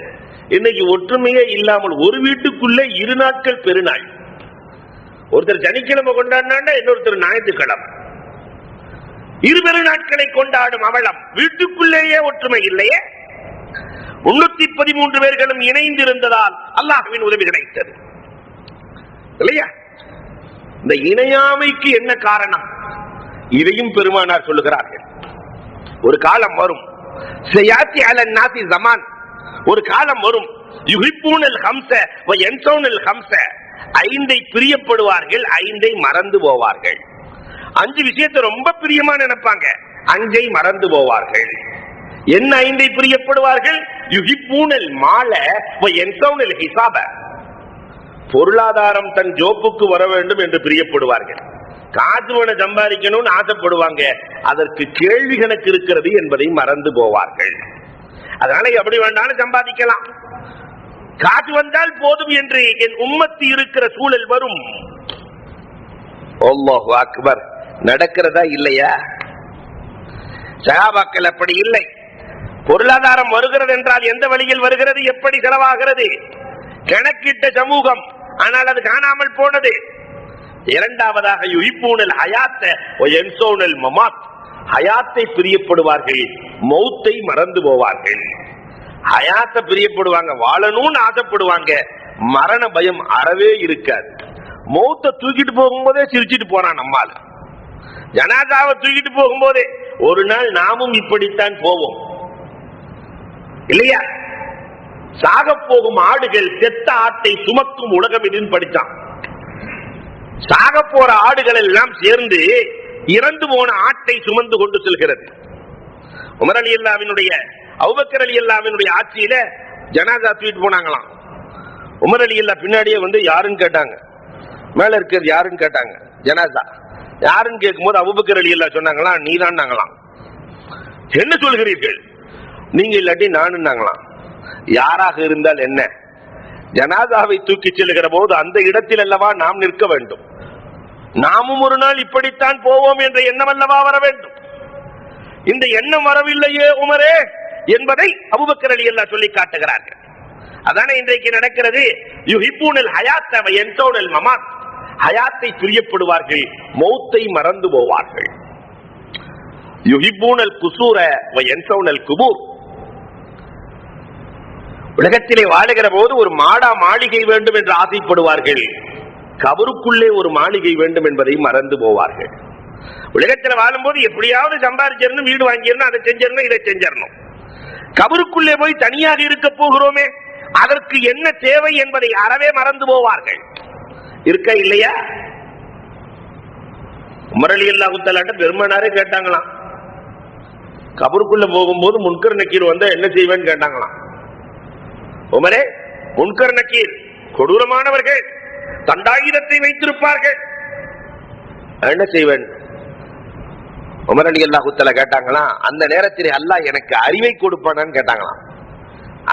இன்னைக்கு ஒற்றுமையே இல்லாமல் ஒரு வீட்டுக்குள்ளே 2 நாட்கள் பெருநாள். ஒருத்தர் சனிக்கிழமை கொண்டாடினா இன்னொருத்தர் ஞாயிற்றுக்கிழமை, 2 பெருநாட்களை கொண்டாடும் அவலம். வீட்டுக்குள்ளேயே ஒற்றுமை இல்லையே. 313 பேர்களும் இணைந்திருந்ததால் அல்லாஹ்வின் உதவி கிடைத்தது இல்லையா? இந்த இணையாமைக்கு என்ன காரணம்? இதையும் பெருமானார் சொல்லுகிறார்கள். ஒரு காலம் வரும், சயாத்தி அலன் நாசி ஜமான், ஒரு காலம் வரும், யுஹிப்பூனல் ஹம்ஸ வ யன்ஸௌனல் ஹம்ஸ, 5ஐ பிரியப்படுவார்கள், 5ஐ மறந்து போவார்கள். 5 விஷயத்தை ரொம்ப பிரியமா நினைப்பாங்க, 5ஐ மறந்து போவார்கள். என்ன 5ஐ பிரியப்படுவார்கள்? யுஹிப்பூனல் மால வ யன்ஸௌனல் ஹிசாப, பொருளாதாரம் தன் ஜோப்புக்கு வர வேண்டும் என்று பிரியப்படுவார்கள். காசுவனை சம்பாதிக்கணும்னு ஆசைப்படுவாங்க, அதற்கு கேள்வி கணக்கு இருக்கிறது என்பதை மறந்து போவார்கள். அதனால எப்படி வேண்டாலும் சம்பாதிக்கலாம், காசு வந்தால் போதும் என்று என் உம்மத்து இருக்கிற சூழல் வரும். அல்லாஹு அக்பர். நடக்கிறதா இல்லையா? சஹாபாக்கள் அப்படி இல்லை. பொருளாதாரம் வருகிறது என்றால் எந்த வழியில் வருகிறது, எப்படி செலவாகிறது, கணக்கிட்ட சமூகம். ஆனால் அது காணாமல் போனது. இரண்டாவதாக யுஹிப்பூனல் ஹயாத்த வ யன்ஸௌனல் மமாத், ஹயாத்தை பிரியப்படுவார்கள், மௌத்தை மறந்து போவார்கள். ஹயாத்தை பிரியப்படுவாங்க, வாழணும்னு ஆசைப்படுவாங்க, மரண பயம் அறவே இருக்காது. மௌத்தை தூக்கிட்டு போகும்போதே சிரிச்சிட்டு போறான் நம்மால். ஜனாதாவை தூக்கிட்டு போகும்போதே ஒரு நாள் நாமும் இப்படித்தான் போவோம் இல்லையா? சாக போகும் ஆடுகள் செத்த ஆட்டை சுமக்கும் உலகம் இதுன்னு படிச்சான். சாக போற ஆடுகள் எல்லாம் சேர்ந்து இறந்து போன ஆட்டை சுமந்து கொண்டு செல்கிறது. உமர் ரலியல்லாஹுவினுடைய, அபூபக்கர் ரலியல்லாஹுவினுடைய ஆட்சியில ஜனாதா தூக்கிட்டு போனாங்களாம். உமர் ரலியல்லாஹு பின்னாடியே வந்து யாருன்னு கேட்டாங்க, மேல இருக்கிறது யாருன்னு கேட்டாங்க. ஜனாதா யாருன்னு கேட்கும்போது அபூபக்கர் ரலியல்லாஹு சொன்னாங்களா, நீதான் நாங்களாம். என்ன சொல்கிறீர்கள்? நீங்க இல்லாட்டி நானும். யாராக இருந்தால் என்ன, ஜனாதாவை தூக்கி செல்லுகிற போது அந்த இடத்தில் அல்லவா நாம் நிற்க வேண்டும். நாமும் ஒரு நாள் இப்படித்தான் போவோம் என்ற எண்ணம் அல்லவா வர வேண்டும். இந்த எண்ணம் வரவில்லையே உமரே என்பதை அபூபக்கர் ரலியல்லாஹு சொல்லி காட்டுகிறார்கள். அதானே இன்றைக்கு நடக்கிறது. யுஹிப்பூனல் ஹயாத்த வ யன்ஸௌனல் மமாத், ஹயாத்தை பிரியப்படுவார்கள், மௌத்தை மறந்து போவார்கள். யுஹிப்பூனல் குசூர வ யன்ஸௌனல் குபூர், உலகத்திலே வாழுகிற போது ஒரு மாடா மாளிகை வேண்டும் என்று ஆசைப்படுவார்கள், கபருக்குள்ளே ஒரு மாளிகை வேண்டும் என்பதை மறந்து போவார்கள். உலகத்தில் வாழும் போது எப்படியாவது சம்பாதிச்சிடணும், வீடு வாங்கிடணும், அதை செஞ்சிடணும், இதை செஞ்சிடணும். கபருக்குள்ளே போய் தனியாக இருக்க போகிறோமே, அதற்கு என்ன தேவை என்பதை அறவே மறந்து போவார்கள். இருக்க இல்லையா? உமர் ரலியல்லாஹு தஆலா பெருமானாரே கேட்டாங்களாம், கபருக்குள்ள போகும்போது முன்கர் நக்கீர் வந்தா என்ன செய்வேன்னு கேட்டாங்களாம். உமரே, முன்கர் நக்கீர் கொடூரமானவர்கள், தண்டாயுதத்தை வைத்திருப்பார்கள், என்ன செய்வேன்? உமர் ரலியல்லாஹு தஆலா கேட்டாங்களாம், அந்த நேரத்தில் அல்லாஹ் எனக்கு அறிவை கொடுப்பானான்னு கேட்டாங்களாம்.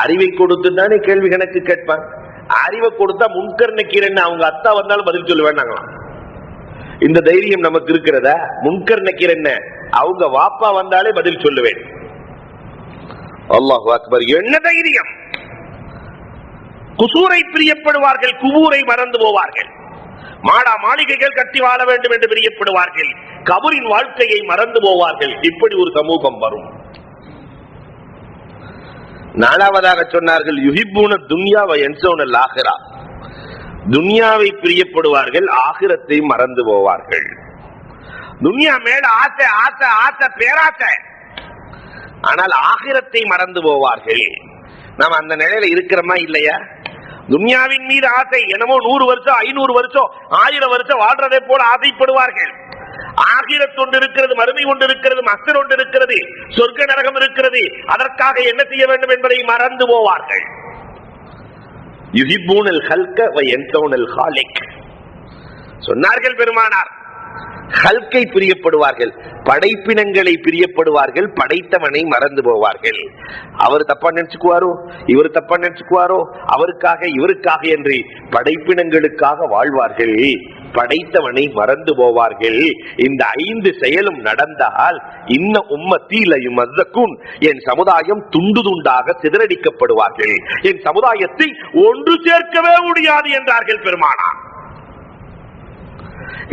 அறிவை கொடுத்து தானே கேள்வி கணக்கு கேட்பான். அறிவை கொடுத்தா முன்கர் நக்கீர் என்ன அவங்க அத்தா வந்தாலும் பதில் சொல்லுவேன்னாங்களாம். இந்த தைரியம் நமக்கு இருக்கிறதா? முன்கர் நக்கீர் என்ன அவங்க வாப்பா வந்தாலே பதில் சொல்லுவேன். அல்லாஹு அக்பர். என்ன தைரியம்! குசூரை பிரியப்படுவார்கள், குபூரை மறந்து போவார்கள். மாடா மாளிகைகள் கட்டி வாழ வேண்டும் என்று பிரியப்படுவார்கள், கபரின் வாழ்க்கையை மறந்து போவார்கள். இப்படி ஒரு சமூகம் வரும். நாலாவதாக சொன்னார்கள், யுஹிப்பூன துன்யா வ யன்ஸௌனல் ஆகிரா, துன்யாவை பிரியப்படுவார்கள், ஆகிரத்தை மறந்து போவார்கள். துன்யா மேல ஆசை ஆசை ஆசை பேராசை, ஆனால் ஆகிரத்தை மறந்து போவார்கள். நாம் அந்த நிலையில இருக்கிறோமா இல்லையா? துன்யாவின் மீது ஆசை, என்னமோ 100 வருஷம் 500 வருஷம் 1000 வருஷம் வாழ்றதை போல ஆசைப்படுவார்கள். ஆகிரத் ஒன்று இருக்கிறது, மறுமை ஒன்று இருக்கிறது, மஸ்தர் ஒன்று இருக்கிறது, சொர்க்க நரகம் இருக்கிறது, அதற்காக என்ன செய்ய வேண்டும் என்பதை மறந்து போவார்கள். யுஹிப்பூனல் ஹல்க வ யன்ஸௌனல் ஹாலிக் சொன்னார்கள் பெருமானார். ஹல்கை பிரியப்படுவார்கள், படைப்பினங்களை பிரியப்படுவார்கள், படைத்தவனை மறந்து போவார்கள். அவர் தப்பா நினைச்சுக்குவாரோ, இவர் தப்பா நினைச்சுக்குவாரோ, அவருக்காக இவருக்காக என்று படைப்பினங்களுக்காக வாழ்வார்கள். படைத்தவனை மறந்து போவார்கள். இந்த 5 செயலும் நடந்தால் இன்ன உம்மத்திலையும் அஸ்ஸகுன், என் சமுதாயம் துண்டு துண்டாக சிதறடிக்கப்படுவார்கள், என் சமுதாயத்தை ஒன்று சேர்க்கவே முடியாது என்றார்கள் பெருமானார்.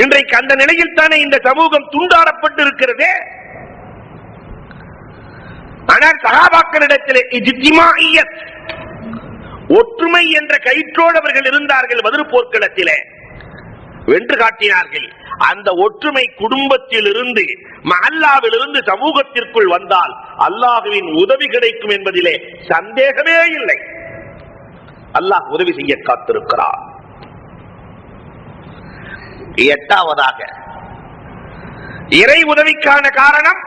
இன்றைக்கு அந்த நிலையில் தானே இந்த சமூகம் துண்டாடப்பட்டு இருக்கிறதே. ஆனால் சஹாபாக்களிடத்திலே இஜ்திமாஇய்யத், ஒற்றுமை என்ற கயிற்றோடு அவர்கள் இருந்தார்கள். பதிர் போர்க்களத்திலே வென்று காட்டினார்கள். அந்த ஒற்றுமை குடும்பத்தில் இருந்து மஹல்லாவில் இருந்து சமூகத்திற்குள் வந்தால் அல்லாஹ்வின் உதவி கிடைக்கும் என்பதிலே சந்தேகமே இல்லை. அல்லாஹ் உதவி செய்ய காத்திருக்கிறார். 8வதாக இறை உதவிக்கான காரணம்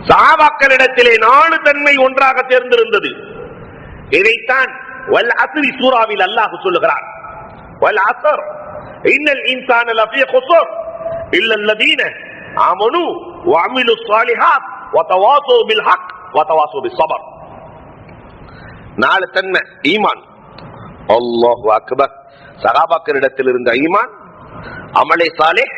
சஹாபாக்களிடத்திலே 4 தன்மை ஒன்றாக சேர்ந்திருந்தது. இதைத்தான் வல் அஸ்ரி சூராவில் அல்லாஹ் சொல்லுகிறார். வல் அஸ்ர் இன்னல் இன்சான லஃபீ குஸ்ர் இல்லல்லதீன ஆமனூ வஅமிலுஸ் ஸாலிஹாத் வதவாஸூ பில் ஹக் வதவாஸூ பிஸ் ஸப்ர். 4 தன்மை ஈமான். அல்லாஹு அக்பர். சஹாபாக்களிடத்தில் இருந்த ஈமான், அமலே சாலிஹ்,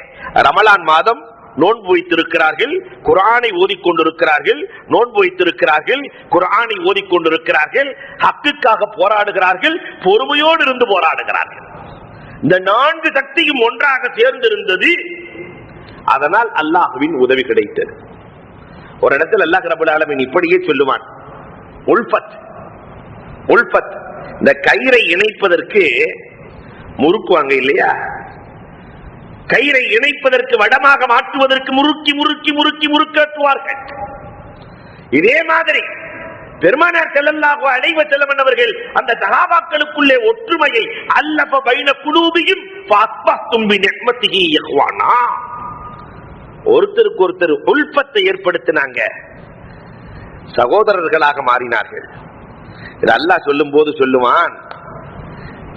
ரமலான் மாதம் நோன்பு வைத்திருக்கிறார்கள், குர்ஆனை ஓதிக்கொண்டிருக்கிறார்கள், நோன்பு வைத்திருக்கிறார்கள், குர்ஆனை ஓதிக்கொண்டிருக்கிறார்கள், ஹக்குக்காக போராடுகிறார்கள், பொறுமையோடு இருந்து போராடுகிறார்கள். இந்த 4 சக்தியும் ஒன்றாக சேர்ந்திருந்தது. அதனால் அல்லாஹ்வின் உதவி கிடைத்தது. ஒரு இடத்தில் அல்லாஹ் ரப்பல் ஆலமீன் இப்படியே சொல்லுவான், உல்ஃபத் உல்ஃபத், இந்த கயிறை இணைப்பதற்கு முறுக்குவாங்க இல்லையா, கயிறை இணைப்பதற்கு வடமாக மாற்றுவதற்கு முறுக்கி முறுக்கி முறுக்கி முறுக்காற்றுவார்கள். இதே மாதிரி பெருமானார் ஸல்லல்லாஹு அலைஹி வஸல்லம் அவர்கள் அந்த சஹாபாக்களுக்குள்ளே ஒற்றுமையை அல்லஃப பைன குலூபிஹிம் ஃபஅஸ்பஹ்தும் பிநிஅமத்திஹி இஹ்வானா, ஒருத்தருக்கு ஒருத்தர் உல்ஃபத்தை ஏற்படுத்தினாங்க, சகோதரர்களாக மாறினார்கள். இது அல்லாஹ் சொல்லும் போது சொல்லுவான்,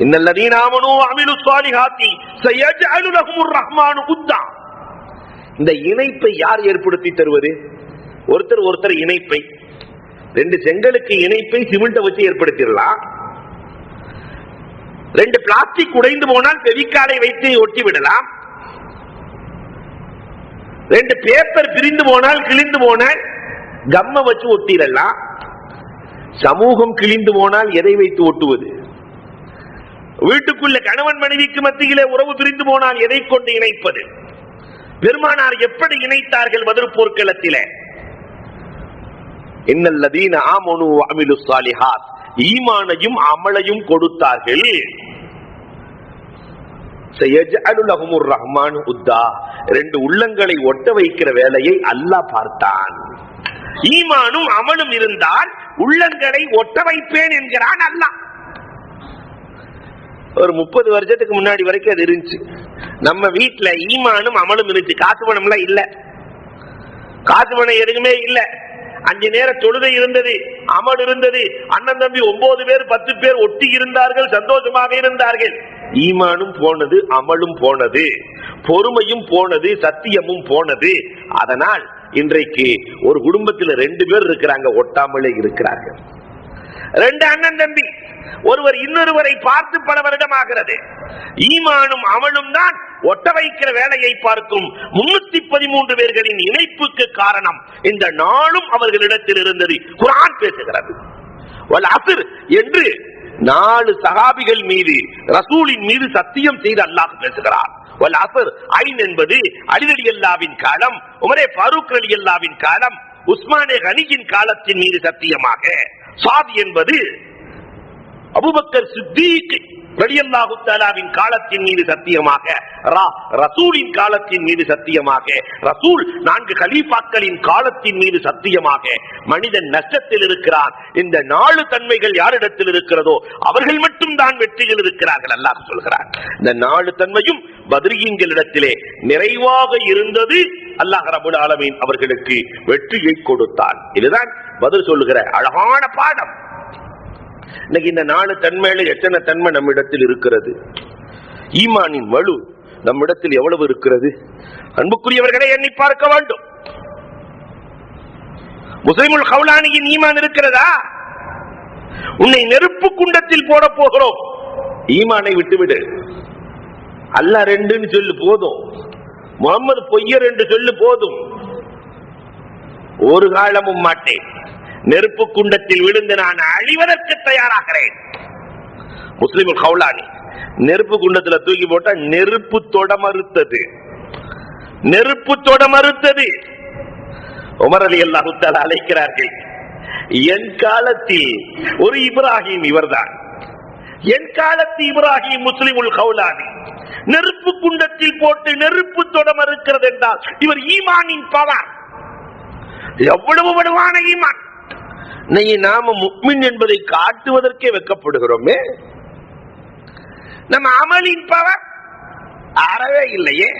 இன்னல்லதீன ஆமனூ வஅமிலுஸ் ஸாலிஹாத்தி சயஜஅலு லஹுமுர் ரஹ்மானு உத்தா. இந்த இணைப்பை யார் ஏற்படுத்தி தருவது? ஒருத்தர் ஒருத்தர் இணைப்பை, 2 செங்கலுக்கு இணைப்பை சிமெண்ட வச்சு ஏற்படுத்திடலாம். 2 பிளாஸ்டிக் உடைந்து போனால் ஃபெவிகாலை வைத்து ஒட்டி விடலாம். 2 பேப்பர் பிரிந்து போனால் கிழிந்து போனால் கம்ம வச்சு ஒட்டிடலாம். சமூகம் கிழிந்து போனால் எதை வைத்து ஒட்டுவது? வீட்டுக்குள்ள கணவன் மனைவிக்கு மத்தியிலே உறவு பிரிந்து போனால் எதை கொண்டு இணைப்பது? பெருமானார் எப்படி இணைத்தார்கள் பதிர் போர்க்களத்திலே? இன்னல்லதீன ஆமனூ வஅமிலுஸ் ஸாலிஹாத், ஈமானையும் அமலையும் கொடுத்தார்கள். சயஜஅலு லஹுமுர் ரஹ்மானு உத்தா, 2 உள்ளங்களை ஒட்ட வைக்கிற வேலையை அல்லாஹ் பார்த்தான். ஈமானும் அமலும் இருந்தால் உள்ளங்களை ஒட்ட வைப்பேன் என்கிறான் அல்லாஹ். ஒரு 30 வருஷத்துக்கு முன்னாடி வரைக்கும் அது இருந்துச்சு. நம்ம வீட்டுல ஈமானும் அமலும் இருந்துச்சு. காசு பணம்லாம் இல்ல, காசு பணம் எதுவுமே இல்ல. 5 நேர தொழுகை இருந்தது, அமல் இருந்தது. அண்ணன் தம்பி 9 பேர் 10 பேர் ஒட்டி இருந்தார்கள், சந்தோஷமாக இருந்தார்கள். ஈமானும் போனது, அமலும் போனது, பொறுமையும் போனது, சத்தியமும் போனது. அதனால் இன்றைக்கு ஒரு குடும்பத்தில் 2 பேர் இருக்கிறாங்க, ஒட்டாமலே இருக்கிறார்கள். 2 அண்ணன் தம்பி, ஒருவர் இன்னொருவரை பார்த்து பல வருடம் ஆகிறது. ஈமானும் அமலும் தான் ஒட்ட வைக்கிற வேலையை பார்க்கும். 313 பேர்களின் இணைப்புக்கு காரணம் இந்த நாளும் அவர்களிடத்தில் இருந்தது. குர்ஆன் பேசுகிறது. வல் அஸ்ர் என்று 4 சஹாபிகள் மீது, ரசூலின் மீது சத்தியம் செய்து அல்லாஹ் பேசுகிறார். வல் அஸ்ர், ஐன் என்பது அலி ரலியல்லாஹுவின் காலம், உமரே ஃபாரூக் ரலியல்லாஹுவின் காலம், உஸ்மானே கனியின் காலத்தின் மீது சத்தியமாக. சாத் என்பது அபூபக்கர் சித்தீக் ரலியல்லாஹு தஆலாவின் காலத்தின் மீது சத்தியமாக. ரசூலின் காலத்தின் மீது சத்தியமாக. ரசூல் 4 கலீஃபாக்களின் காலத்தின் மீது சத்தியமாக. மனிதன் நஷ்டத்தில் இருக்கிறான். இந்த 4 தன்மைகள் யாரிடத்தில் இருக்கிறதோ அவர்கள் மட்டும் தான் வெற்றியில் இருக்கிறார்கள். அல்லாஹ் சொல்கிறார், இந்த 4 தன்மையும் பத்ரீன்களிடத்திலே நிறைவாக இருந்தது. அல்லாஹ் ரப்பல் ஆலமீன் அவர்களுக்கு வெற்றியை கொடுத்தான். இதுதான் பத்ர் சொல்லுகிற அழகான பாடம். இன்னைக்கு இந்த 4 தன்மையில எத்தனை தன்மை நம்மிடத்தில் இருக்கிறது? ஈமானின் வலு நம்மிடத்தில் எவ்வளவு இருக்கிறது? அன்புக்குரியவர்களை எண்ணி பார்க்க வேண்டும். முஸ்லிமுல் கௌலானியின் ஈமான் இருக்கிறதா? உன்னை நெருப்பு குண்டத்தில் போட போகிறோம், ஈமானை விட்டுவிடு. அல்லாஹ் ரெண்டுன்னு சொல்லு போதும், முகமது பொய்யர் என்று சொல்லு போதும். ஒரு காலமும் மாட்டேன், நெருப்பு குண்டத்தில் விழுந்து நான் அழிவதற்கு தயாராகிறேன். முஸ்லிமுல் கௌலானி. நெருப்பு குண்டத்துல தூக்கி போட்டா நெருப்பு தொட மறுத்தது, நெருப்பு தொட மறுத்தது. உமர் ரலியல்லாஹு தஆலா அழைக்கிறார்கள், என் காலத்தில் ஒரு இப்ராஹிம் இவர்தான், என் காலத்து இப்ராஹிம் முஸ்லிமுல் கௌலானி நெருப்பு குண்டத்தில் போட்டு நெருப்பு தொட மறுக்கிறது என்றால் இவர் ஈமானின் பவர் எவ்வளவு வலுவான ஈமான். நாம முஃமின் என்பதை காட்டுவதற்கே வெட்கப்படுகிறோமே. நம்ம அமலின் பவர் அறவே இல்லையே.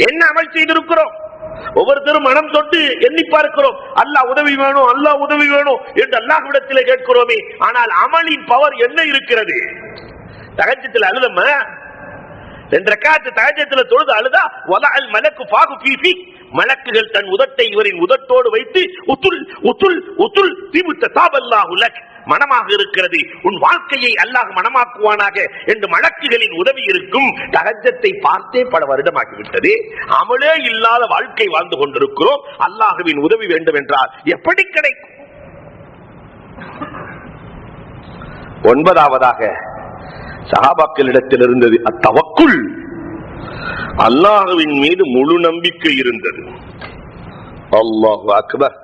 என்ன அமல் செய்திருக்கிறோம்? ஒவ்வொருத்தரும் மனம் தொட்டு எண்ணி பார்க்கிறோம், அல்லாஹ் உதவி வேணும், அல்லாஹ் உதவி வேணும் என்று அல்லாஹ்விடத்திலே கேட்கிறோமே. ஆனால் அமலின் பவர் என்ன இருக்கிறது? தஹஜ்ஜுதுல அழுதம 2 ரக்காத் தஹஜ்ஜுதுல தொழுது அழுதா வலஅல் மலக்கு ஃபாகு ஃபீ, மலக்குகள் தன் உதட்டை இவரின் உதட்டோடு வைத்து உத்துல் உத்துல் உத்துல் திபுத்த தாபல்லாஹு லக், மனமாக இருக்கிறது, உன் வாழ்க்கையை அல்லாஹ் மனமாக்குவானாக என்று மலக்குகளின் உதவி இருக்கும். தஹஜ்ஜத்தை பார்த்தே பல வருடமாகிவிட்டது, அமலே இல்லாத வாழ்க்கை வாழ்ந்து கொண்டிருக்கிறோம். அல்லாஹ்வின் உதவி வேண்டும் என்றால் எப்படி கிடைக்கும்? 9வதாக சஹாபாக்களிடத்தில் இருந்தது அத்தவக்குல், அல்லாஹ்வின் மீது முழு நம்பிக்கை இருந்தது. அல்லாஹு அக்பர்.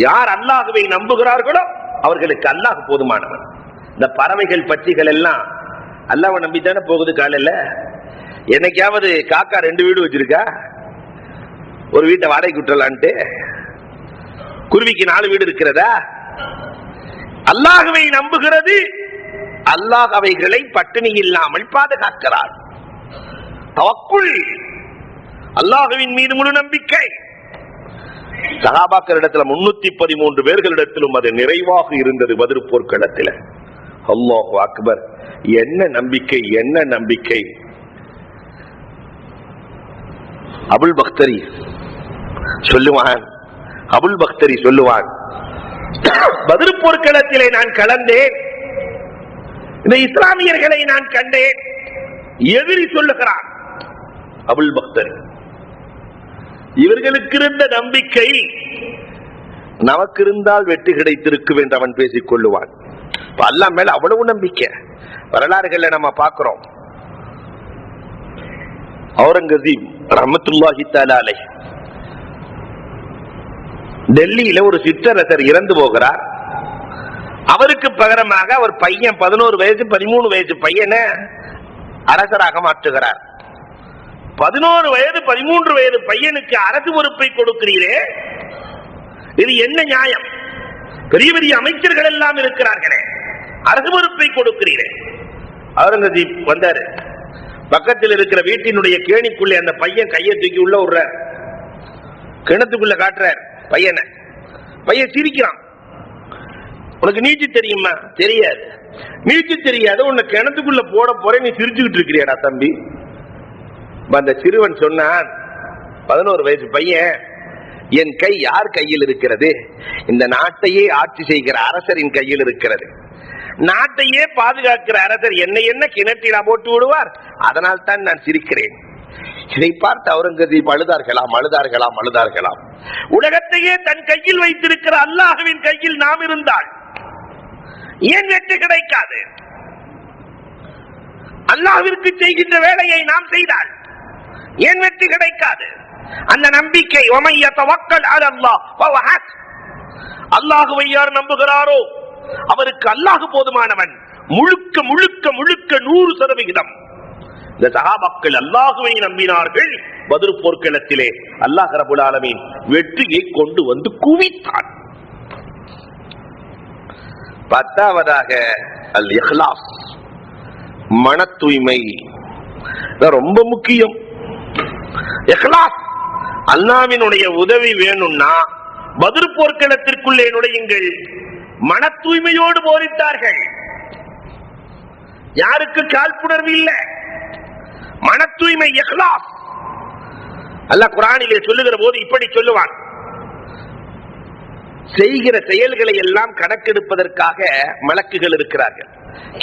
யார் அல்லாஹ்வை நம்புகிறார்களோ அவர்களுக்கு அல்லாஹ் போதுமானவன். இந்த பறவைகள் பட்சிகள் எல்லாம் அல்லாஹ்வை நம்பித்தானே போகுது. காலையில என்னைக்காவது காக்கா 2 வீடு வச்சிருக்கா? ஒரு வீட்டை வாடகைக்கு விட்டுறலான்ட்டு. குருவிக்கு 4 வீடு இருக்கிறதா? அல்லாஹ்வை நம்புகிறது, அல்லாஹ் அவைகளை பட்டினி இல்லாமல் பாதுகாக்கிறார். தவக்குல், அல்லாஹ்வின் மீது முழு நம்பிக்கை. சஹாபாக்களிடத்தில் 313 பேர்களிடத்திலும் அது நிறைவாக இருந்தது. பத்ர் போர்க்களத்தில். அல்லாஹு அக்பர். என்ன நம்பிக்கை, என்ன நம்பிக்கை. அபுல் பக்தரி சொல்லுவான், அபுல் பக்தரி சொல்லுவான், பத்ர் போர்க்களத்திலே நான் கலந்தேன், இந்த இஸ்லாமியர்களை நான் கண்டேன். எதிரி சொல்லுகிறான் அபுல் பக்தரி, இவர்களுக்கு இருந்த நம்பிக்கை நமக்கு இருந்தால் வெற்றி கிடைத்திருக்கும் என்று அவன் பேசிக் கொள்ளுவான். அல்லாஹ் மேல அவ்வளவு நம்பிக்கை. வரலாறுகள்ல நம்ம பார்க்கிறோம். அவுரங்கசீப் ரஹ்மத்துல்லாஹி தஆலா அலைஹி டெல்லியில ஒரு சிற்றரசர் இறந்து போகிறார். அவருக்கு பகரமாக அவர் பையன் 11 வயசு 13 வயசு பையனை அரசராக மாற்றுகிறார். 11 வயது 13 வயது பையனுக்கு அரசு பொறுப்பை கொடுக்கிறீரே, இது என்ன நியாயம்? பெரிய பெரிய அமைச்சர்கள் எல்லாம் இருக்கிறார்களே, அரசு பொறுப்பை கொடுக்கிறீரே. அவுரங்கசீப் வந்தாரு. பக்கத்தில் இருக்கிற வீட்டினுடைய கேணிக்குள்ளே அந்த பையன் கையை தூக்கி உள்ள விடுறார். கிணத்துக்குள்ள காட்டுறார் பையனை. பையன் சிரிக்கிறான். உனக்கு நீச்சு தெரியுமா? தெரியாது. நீச்சு தெரியாது, உன்னை கிணத்துக்குள்ள போட போறேன், நீ சிரிச்சுக்கிட்டு இருக்கிறியாடா தம்பி. அந்த சிறுவன் சொன்னான், 11 வயசு பையன், என் கை யார் கையில் இருக்கிறது? இந்த நாட்டையே ஆட்சி செய்கிற அரசரின் கையில் இருக்கிறது. நாட்டையே பாதுகாக்கிற அரசர் என்னை என்ன கிணற்றிலா போட்டு விடுவார்? அதனால் தான் நான் சிரிக்கிறேன். இதை பார்த்து அவுரங்கசீப் அழுதார்களாம், அழுதார்களாம், அழுதார்களாம். உலகத்தையே தன் கையில் வைத்திருக்கிற அல்லாஹ்வின் கையில் நாம் இருந்தால் ஏன் வெற்றி கிடைக்காது? அல்லாஹ்விற்கு செய்கின்ற வேலையை நாம் செய்தால் ஏன் வெற்றி கிடைக்காது? அந்த நம்பிக்கை, அல்லாஹுவை யார் நம்புகிறாரோ அவருக்கு அல்லாஹ் போதுமானவன். முழுக்க முழுக்க முழுக்க 100%. இந்த சஹாபாக்கள் அல்லாஹுவை நம்பினார்கள். பத்ர் போர்க்களத்திலே அல்லாஹ் ரப்பல் ஆலமீன் வெற்றியை கொண்டு வந்து குவித்தான். 10வதாக அல் இஹ்லாஸ், மன தூய்மை. ரொம்ப முக்கியம். இஹ்லாஸ். அல்லாஹ்வினுடைய உதவி வேணும்னா பத்ர் போர்க்களத்திற்குள்ளே நுழையுங்கள். மன தூய்மையோடு போரிட்டார்கள். யாருக்கு காழ்ப்புணர்வு இல்லை. மன தூய்மை, இஹ்லாஸ். அல்லாஹ் குர்ஆனிலே சொல்லுகிற போது இப்படி சொல்லுவான், செய்கிற செயல்களை எல்லாம் கணக்கெடுப்பதற்காக மலக்குகள் இருக்கிறார்கள்.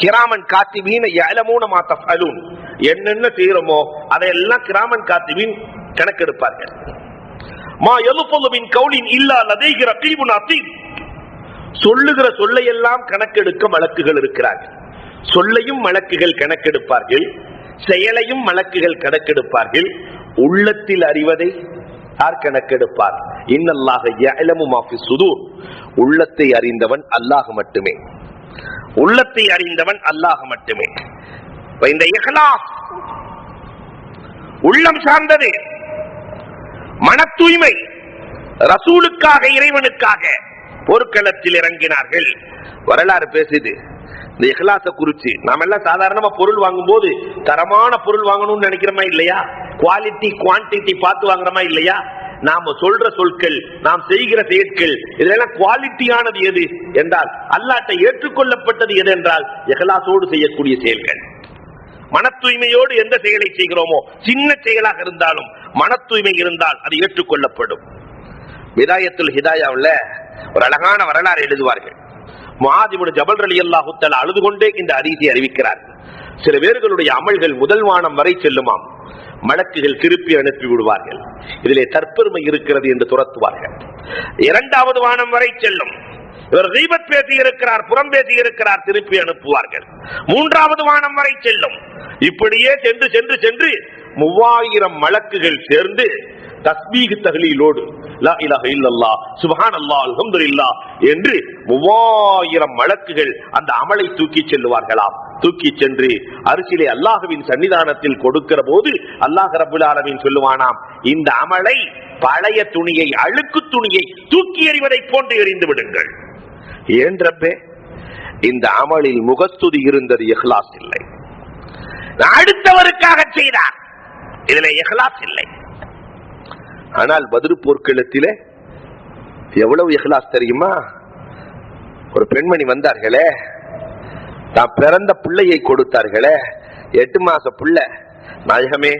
கிராமன் காத்திபீன யஅலமூன மா தஃஅலூன், என்னென்ன செய்யறோமோ அதையெல்லாம் கிராமன் காத்திபீன் கணக்கெடுப்பார்கள். மா யல்ஃபது மின் கௌலின் இல்லா லதைஹி ரகீபுன் அதீத், சொல்லுகிற சொல்லை எல்லாம் கணக்கெடுக்க மலக்குகள் இருக்கிறார்கள். சொல்லையும் மலக்குகள் கணக்கெடுப்பார்கள், செயலையும் மலக்குகள் கணக்கெடுப்பார்கள். உள்ளத்தில் அறிவதை யார் கணக்கெடுப்பார்? இன்னல்லாஹ யஅலமு மா ஃபி ஸுதூர், உள்ளத்தை அறிந்தவன் அல்லாஹ் மட்டுமே. உள்ளத்தை அறிந்தவன் அல்லாஹ் மட்டுமே. இந்த இஹ்லாஸ் உள்ளம் சார்ந்தது, மன தூய்மை. ரசூலுக்காக இறைவனுக்காக போர்க்களத்தில் இறங்கினார்கள். வரலாறு பேசுது இந்த இஹ்லாஸை குறிச்சு. நாம எல்லாம் சாதாரணமா பொருள் வாங்கும் போது தரமான பொருள் வாங்கணும்னு நினைக்கிறோமா இல்லையா? குவாலிட்டி குவான்டிட்டி பார்த்து வாங்குறோமா இல்லையா? நாம சொல்ற சொற்கள், நாம் செய்கிற செயற்கள், இதெல்லாம் குவாலிட்டியானது எது என்றால், அல்லாஹ்ட்ட ஏற்றுக்கொள்ளப்பட்டது எது என்றால் இஹ்லாஸோடு செய்யக்கூடிய செயல்கள். மன தூய்மையோடு எந்த செயலை செய்கிறோமோ, சின்ன செயலாக இருந்தாலும் மன தூய்மை இருந்தால் அது ஏற்றுக்கொள்ளப்படும். விதாயத்துல் ஹிதாயாவுல ஒரு அழகான வரலாறு எழுதுவார்கள். முஆத் இப்னு ஜபல் ரலியல்லாஹு தஆலா அழுது கொண்டே இந்த ஹதீஸை அறிவிக்கிறார். சில பேர்களுடைய அமல்கள் முதல் வானம் வரை செல்லுமாம், மலக்குகள் திருப்பி அனுப்பி விடுவார்கள். இதிலே தற்பெருமை இருக்கிறது என்று துரத்துவார்கள். இரண்டாவது வானம் வரை செல்லும், இவர் கீபத் பேசி இருக்கிறார், புறம் பேசி இருக்கிறார், திருப்பி அனுப்புவார்கள். மூன்றாவது வானம் வரை செல்லும். இப்படியே சென்று சென்று சென்று 3000 மலக்குகள் சேர்ந்து தஸ்பீஹ் தஹ்லீலோடு லா இலாஹ இல்லல்லாஹ் சுப்ஹானல்லாஹ் அல்ஹம்துலில்லாஹ் என்று 3000 மலக்குகள் அந்த அமலை தூக்கி செல்லுவார்களாம். தூக்கி சென்று அரிசிலே அல்லாஹ்வின் சன்னிதானத்தில் கொடுக்கிற போது அல்லாஹ் ரப்பல் ஆலமீன் சொல்லுவானாம், இந்த அமலை பழைய துணியை, அழுக்கு துணியை தூக்கி எறிவதை போன்று எறிந்து விடுங்கள். ஏன் ரப்பே? இந்த அமலில் முகஸ்துதி இருந்தது, இஹ்லாஸ் இல்லை. அடுத்தவருக்காக செய்தார், இதுல இஹ்லாஸ் இல்லை. ஆனால் பத்ர் போர்க்களத்திலே எவ்வளவு இஹ்லாஸ் தெரியுமா? ஒரு பெண்மணி வந்தார்களே, தான் பிறந்த பிள்ளையை கொடுத்தார்களே, 8 மாச பிள்ளை. நாயகமே,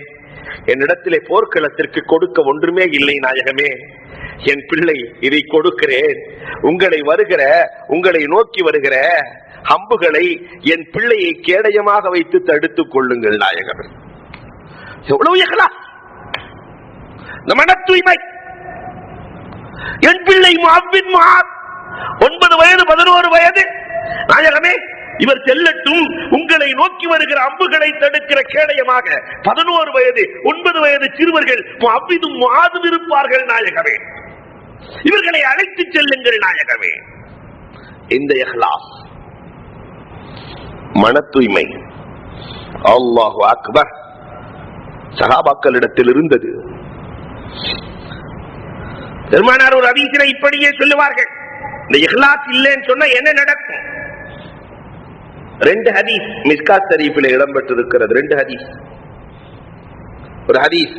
என்னிடத்திலே போர்க்களத்திற்கு கொடுக்க ஒன்றுமே இல்லை நாயகமே, என் பிள்ளை இதை கொடுக்கிறேன். உங்களை நோக்கி வருகிற அம்புகளை என் பிள்ளையை கேடயமாக வைத்து தடுத்துக் கொள்ளுங்கள் நாயகமே. எவ்வளவு இஹ்லாஸ், இந்த மன தூய்மை. என் பிள்ளை முஅவ்வித் முஆத் 9 வயது 11 வயது, நாயகமே இவர் செல்லட்டும், உங்களை நோக்கி வருகிற அம்புகளை தடுக்கிற கேடயமாக 11 வயது 9 வயது சிறுவர்கள் முஅவ்விதும் முஆதும் இருப்பார்கள் நாயகமே, இவர்களை அழைத்து செல்லுங்கள் நாயகமே. இந்த இஹ்லாஸ், மன தூய்மை, அல்லாஹு அக்பர், சஹாபாக்களிடத்தில் இருந்தது. பெருமானார் ஒரு ஹதீஸிலே இப்படியே சொல்லுவார்கள், இந்த இஹ்லாஸ் இல்லைன்னு சொன்னா என்ன நடக்கும்? 2 ஹதீஸ் மிஸ்காத் ஷரீஃபிலே இடம்பெற்றிருக்கிறது. 2 ஹதீஸ். ஒரு ஹதீஸ்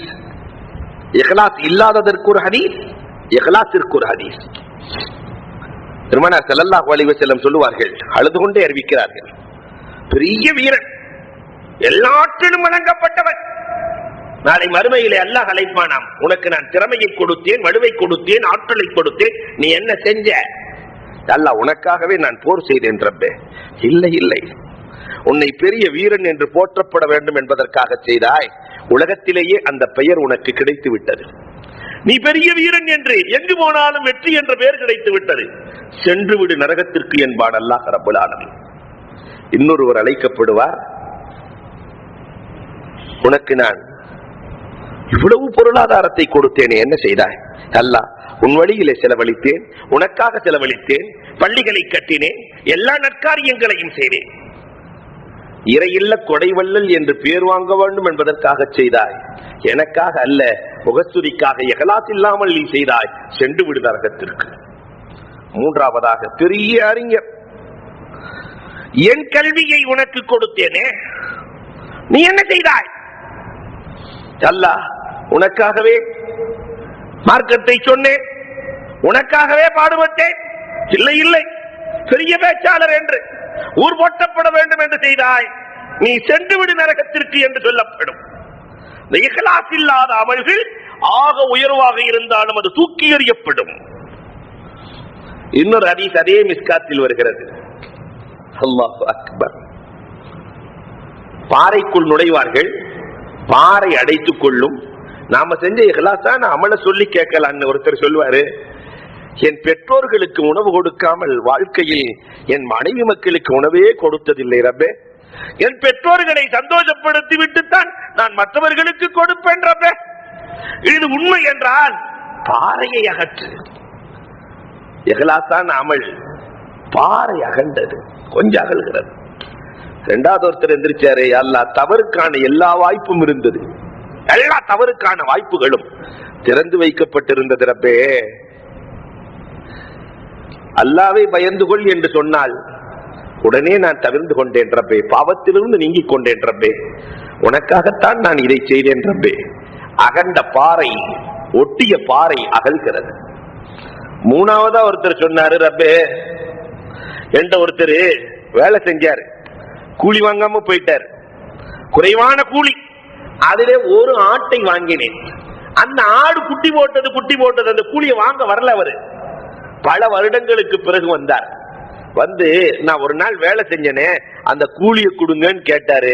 இஹ்லாஸ் இல்லாததற்கு ஒரு ஹதீஸ், இஹ்லாஸிற்கு ஒரு ஹதீஸ். பெருமானார் ஸல்லல்லாஹு அலைஹி வஸல்லம் சொல்லுவார்கள், அழுது கொண்டே அறிவிக்கிறார்கள், பெரிய வீரன், எல்லாற்றிலும் வழங்கப்பட்டவன், நாளை மறுமையிலே அல்லாஹ் அழைப்பானாம், உனக்கு நான் திறமையை கொடுத்தேன், வலுவை கொடுத்தேன், ஆற்றலை கொடுத்தேன், நீ என்ன செஞ்ச? அல்லாஹ், உனக்காகவே நான் போர் செய்தேன் ரப்பே. இல்லை இல்லை, உன்னை பெரிய வீரன் என்று போற்றப்பட வேண்டும் என்பதற்காக செய்தாய், உலகத்திலேயே அந்த பெயர் உனக்கு கிடைத்து விட்டது. நீ பெரிய வீரன் என்று எங்கு போனாலும் வெற்றி என்ற பெயர் கிடைத்து விட்டது, சென்று விடு நரகத்திற்கு என்பான் அல்லாஹ் ரப்பல் ஆலமீன். இன்னொருவர் அழைக்கப்படுவார், உனக்கு நான் இவ்வளவு பொருளாதாரத்தை கொடுத்தேனே, என்ன செய்தாய்? அல்லாஹ், உன் வழியிலே செலவழித்தேன், உனக்காக செலவழித்தேன், பள்ளிகளை கட்டினேன், எல்லா நற்காரியங்களையும் செய்தேன். இறையில்ல கொடைவல்லல் என்று பேர் வாங்க வேண்டும் என்பதற்காக செய்தாய், எனக்காக அல்ல, முகஸ்துதிக்காக இஹ்லாஸ் இல்லாமல் நீ செய்தாய், சென்று விடு நரகத்திற்கு. மூன்றாவதாக, பெரிய அறிஞர், என் கல்வியை உனக்கு கொடுத்தேனே, நீ என்ன செய்தாய்? அல்லாஹ், உனக்காகவே மார்க்கத்தை சொன்னேன், உனக்காகவே பாடுபட்டேன். இல்லை இல்லை, பெரிய பேச்சாளர் என்று ஊர் போட்டப்பட வேண்டும் என்று செய்தாய், நீ சென்று விடு நரகத்திற்கு என்று சொல்லப்படும். இந்த இஹ்லாஸ் இல்லாத அமல்கள் ஆக உயர்வாக இருந்தாலும் அது தூக்கி எறியப்படும். இன்னொரு ஹதீஸ் அதே மிஸ்காத்தில் வருகிறது. அல்லாஹு அக்பர். பாறைக்குள் நுழைவார்கள், பாறை அடைத்துக் கொள்ளும். நாம செஞ்ச இஹ்லாஸா அமல சொல்லி கேட்கலான்னு ஒருத்தர் சொல்வாரு. என் பெற்றோர்களுக்கு உணவு கொடுக்காமல் வாழ்க்கையில் என் மனைவி மக்களுக்கு உணவே கொடுத்ததில்லை ரப்பே. என் பெற்றோர்களை சந்தோஷப்படுத்தி விட்டுத்தான் நான் மற்றவர்களுக்கு கொடுப்பேன் ரப்பே. இது உண்மை என்றால் பாறையை அகற்று. இஹ்லாஸான அமல் பாறை அகண்டது, கொஞ்சம் அகல்கிறது. இரண்டாவது ஒருத்தர் எந்திரிச்சாரு, அல்லாஹ் தவறுக்கான எல்லா வாய்ப்பும் இருந்தது, எல்லா தவறுக்கான வாய்ப்புகளும் திறந்து வைக்கப்பட்டிருந்தது ரப்பே. அல்லாஹ்வை பயந்து கொள் என்று சொன்னால் உடனே நான் தவிர்ந்து கொண்டேன் ரப்பே, பாவத்திலிருந்து நீங்கிக் கொண்டேன் ரப்பே, உனக்காகத்தான் நான் இதை செய்தேன் ரப்பே. அகண்ட பாறை, ஒட்டிய பாறை அகல்கிறது. மூணாவதா ஒருத்தர் சொன்னாரு, ரப்பே என்ற ஒருத்தர் வேலை செஞ்சாரு, கூலி வாங்காம போயிட்டார், குறைவான கூலி. அதிலே ஒரு ஆட்டை வாங்கினேன், அந்த ஆடு குட்டி போட்டது, அந்த கூலியை வாங்க வரல. அவரு பல வருடங்களுக்கு பிறகு வந்தார். வந்து நான் ஒரு நாள் வேலை செஞ்சனே, அந்த கூலியை கொடுங்கன்னு கேட்டாரு.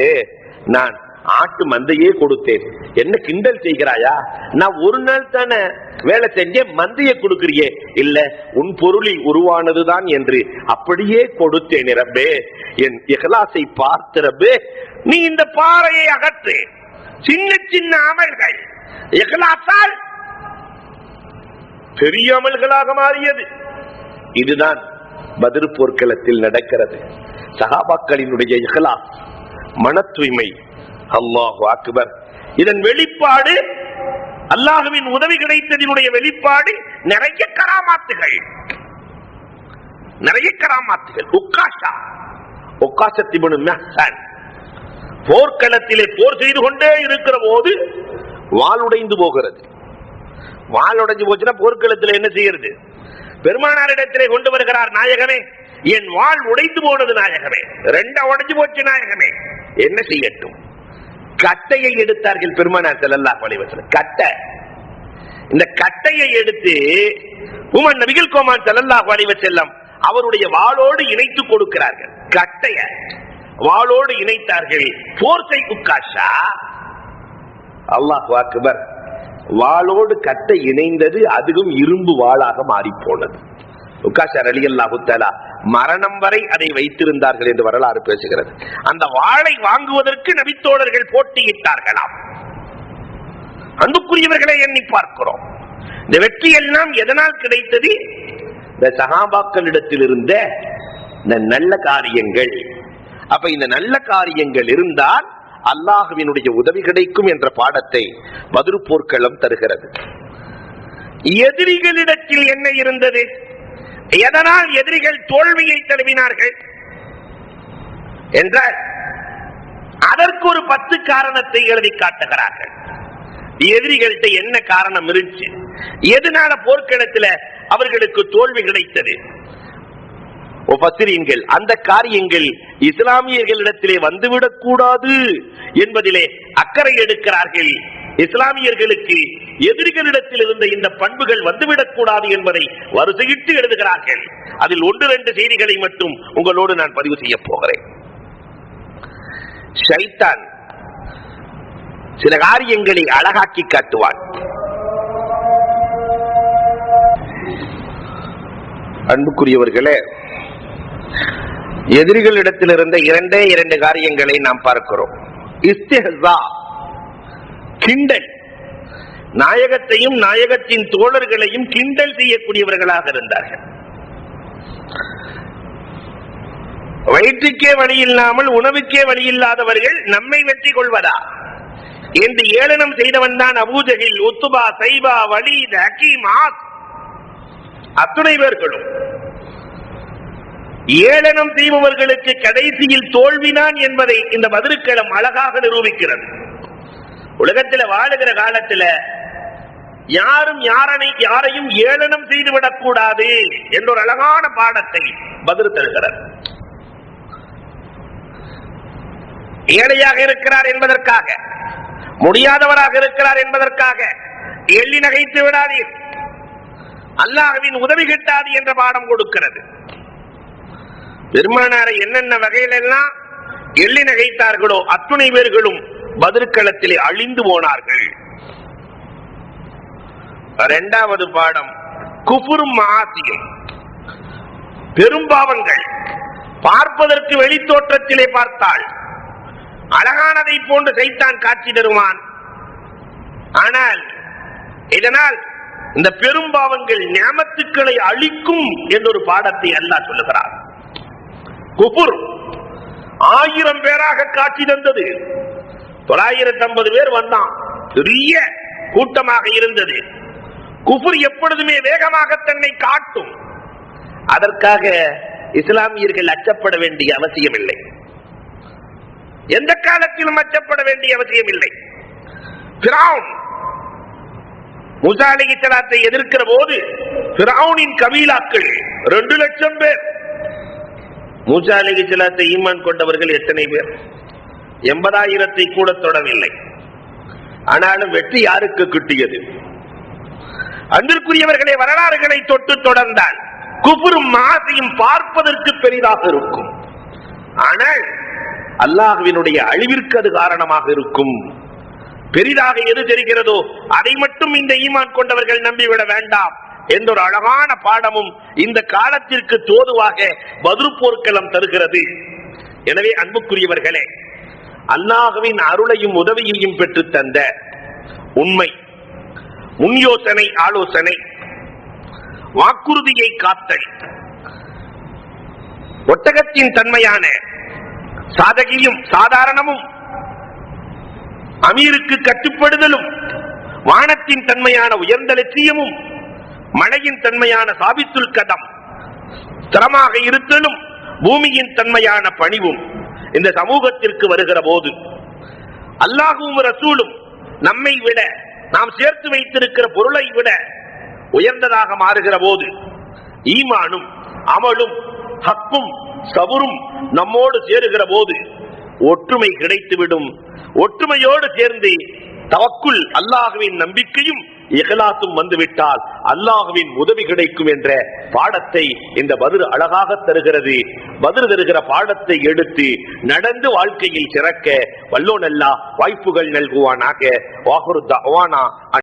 நான் ஆட்டு மந்தையே கொடுத்தேன். என்ன கிண்டல் செய்கிறாயா? நான் ஒரு நாள் தானே வேலை செஞ்சேன், மந்தையை கொடுக்கிறியே. இல்ல, உன் பொருளில் உருவானதுதான் என்று அப்படியே கொடுத்தேன் ரப்பே. என் இஹ்லாஸை பார்த்து ரப்பே, நீ இந்த பாறையை அகற்று. சின்ன சின்ன அமல்கள் இஹ்லாஸால் பெரிய அமல்களாக மாறியது. இதுதான் பத்ர் போர்க்களத்தில் நடக்கிறது. சஹாபாக்களினுடைய இஹ்லாஸ், மன தூய்மை. அல்லாஹு அக்பர். இதன் வெளிப்பாடு, அல்லாஹ்வின் உதவி கிடைத்ததினுடைய வெளிப்பாடு நிறைய கராமாத்துகள், நிறைய கராமாத்துகள். போர்க்களத்திலே போர் செய்து கொண்டே இருக்கிற போது வாள் உடைந்து போகிறது. வாள் உடைஞ்சு போச்சுன்னா போர்க்களத்தில் என்ன செய்யறது? பெருமானாரிடத்திலே கொண்டு வருகிறார், நாயகமே என் வாள் உடைந்து போனது நாயகமே, ரெண்டா உடைஞ்சு போச்சு நாயகமே, என்ன செய்யட்டும்? கட்டையை எடுத்தார்கள் பெருமானார் ஸல்லல்லாஹு அலைஹி வஸல்லம். கட்டை, இந்த கட்டையை எடுத்து உமர் நபிகள் கோமான் ஸல்லல்லாஹு அலைஹி வஸல்லம் அவருடைய வாளோடு இணைத்து கொடுக்கிறார்கள். கட்டைய வாளோடு இணைத்தார்கள். போர்சை உக்காஷா. அல்லாஹு அக்பர். வாளோடு கட்டை இணைந்தது, அதுவும் இரும்பு வாளாக மாறி போனது. உக்காஷா ரலியல்லாஹு தஆலா மரணம் வரை அதை வைத்திருந்தார்கள் என்று வரலாறு பேசுகிறது. அந்த வாளை வாங்குவதற்கு நபித்தோழர்கள் போட்டியிட்டார்களாம். அன்புக்குரியவர்களை எண்ணி பார்க்கிறோம். இந்த வெற்றி எல்லாம் எதனால் கிடைத்தது? இந்த சஹாபாக்களிடத்தில் இருந்த இந்த நல்ல காரியங்கள். அப்ப இந்த நல்ல காரியங்கள் இருந்தால் அல்லாஹ்வினுடைய உதவி கிடைக்கும் என்ற பாடத்தை பத்ர் போர்க்களம் தருகிறது. எதிரிகளிடத்தில் என்ன இருந்தது? எதனால் எதிரிகள் தோல்வியை தழுவினார்கள் என்றால் அதற்கு ஒரு 10 காரணத்தை எழுதி காட்டுகிறார்கள். எதிரிகள்கிட்ட என்ன காரணம் இருந்துச்சு, எதனால போர்க்களத்தில் அவர்களுக்கு தோல்வி கிடைத்தது? முஃபஸ்ஸிரீன்கள் அந்த காரியங்கள் இஸ்லாமியர்களிடத்திலே வந்துவிடக் கூடாது என்பதிலே அக்கறை எடுக்கிறார்கள். இஸ்லாமியர்களுக்கு எதிரிகளிடத்தில் இருந்த இந்த பண்புகள் வந்துவிடக் கூடாது என்பதை வரிசையிட்டு எழுதுகிறார்கள். அதில் 1-2 செய்திகளை மட்டும் உங்களோடு நான் பதிவு செய்ய போகிறேன். ஷைத்தான் சில காரியங்களை அழகாக்கி காட்டுவான். அன்புக்குரியவர்களே, எதிரிகளிடத்தில் இருந்த 2 காரியங்களை நாம் பார்க்கிறோம். இஸ்திஹ்ஸா, கிண்டல். நாயகத்தையும் நாயகத்தின் தோழர்களையும் கிண்டல் செய்யக்கூடியவர்களாக இருந்தார்கள். வயிற்றுக்கே வழி இல்லாமல் உணவுக்கே வழி இல்லாதவர்கள் நம்மை வெற்றி கொள்வதா என்று ஏளனம் செய்தவன் தான் அபூஜஹில், உத்பா, சைபா, வலீத், ஹக்கீம், ஆஸ். அத்துணை பேர்களும் ஏளனம் செய்பவர்களுக்கு கடைசியில் தோல்விதான் என்பதை இந்த பத்ருக்களம் அழகாக நிரூபிக்கிறது. உலகத்தில் வாழுகிற காலத்தில் யாரும் யாரையும் ஏளனம் செய்துவிடக் கூடாது என்ற ஒரு அழகான பாடத்தை பத்ர் தருகிறார். ஏழையாக இருக்கிறார் என்பதற்காக, முடியாதவராக இருக்கிறார் என்பதற்காக எள்ளி நகைத்து விடாதீர், அல்லாஹ்வின் உதவி கிட்டாது என்ற பாடம் கொடுக்கிறது. பெருமானாரை என்னென்ன வகையிலெல்லாம் எள்ளி நகைத்தார்களோ அத்துணை பேர்களும் பதிர்களத்திலே அழிந்து போனார்கள். இரண்டாவது பாடம் குஃபுரும் மஆசியும், பெரும்பாவங்கள். பார்ப்பதற்கு வெளித்தோற்றத்திலே பார்த்தால் அழகானதை போன்று சைத்தான் காட்சி தருவான். ஆனால் இதனால் இந்த பெரும்பாவங்கள் நியமத்துக்களை அழிக்கும் என்றொரு பாடத்தை அல்லாஹ் சொல்லுகிறார். குஃபுர் 1000 பேராக காட்சி தந்தது. 950 பேர் வந்தான், பெரிய கூட்டமாக இருந்தது. குஃபுர் எப்பொழுதுமே வேகமாக தன்னை காட்டும். அதற்காக இஸ்லாமியர்கள் அச்சப்பட வேண்டிய அவசியம் இல்லை, எந்த காலத்திலும் அச்சப்பட வேண்டிய அவசியம் இல்லை. ஃபிரௌன் மூசா அலைஹிஸ்ஸலாத்தை எதிர்க்கிற போது ஃபிரௌனின் கபீலாக்கள் 2 லட்சம் பேர். மூசா அலைஹிஸ்ஸலாத்தை ஈமான் கொண்டவர்கள் எத்தனை பேர்? 80,000 கூட தொடவில்லை. ஆனாலும் வெற்றி யாருக்கு கிட்டியது? அன்பிற்குரியவர்களே, வரலாறுகளை தொட்டு தொடர்ந்தால் குஃபுரும் மஆசியும் பார்ப்பதற்கு பெரிதாக இருக்கும், ஆனால் அல்லாஹ்வினுடைய அழிவிற்கு அது காரணமாக இருக்கும். பெரிதாக எது தெரிகிறதோ அதை மட்டும் இந்த ஈமான் கொண்டவர்கள் நம்பிவிட வேண்டாம் என்ற ஒரு அழகான பாடமும் இந்த காலத்திற்கு தோதுவாக பத்ர் போர்க்களம் தருகிறது. எனவே அன்புக்குரியவர்களே, அல்லாஹ்வின் அருளையும் உதவியையும் பெற்று தந்த உண்மை, முன் யோசனை, ஆலோசனை, வாக்குறுதியை காத்தல், ஒட்டகத்தின் தன்மையான சாதகியும் சாதாரணமும், அமீருக்கு கட்டுப்படுதலும், வானத்தின் தன்மையான உயர்ந்த லட்சியமும், மழையின் தன்மையான சாபித்துல் கதம் ஸ்திரமாக இருத்தலும், பூமியின் தன்மையான பணிவும் இந்த சமூகத்திற்கு வருகிற போது அல்லாஹ்வும் ரசூலும் நம்மை விட, நாம் சேர்த்து வைத்திருக்கிற பொருளை விட உயர்ந்ததாக மாறுகிற போது ஈமானும் அமலும் ஹக்கும் சபுரும் நம்மோடு சேருகிற போது ஒற்றுமை கிடைத்துவிடும். ஒற்றுமையோடு சேர்ந்து தவக்குல், அல்லாஹ்வின் நம்பிக்கையும் இஹ்லாசும் வந்துவிட்டால் அல்லாஹ்வின் உதவி கிடைக்கும் என்ற பாடத்தை இந்த பத்ர் அழகாக தருகிறது. பத்ர் தருகிற பாடத்தை எடுத்து நடந்து வாழ்க்கையில் சிறக்க வல்லோன் அல்லாஹ் வாய்ப்புகள் நல்குவானாக. வாஹுரு தஅவானா.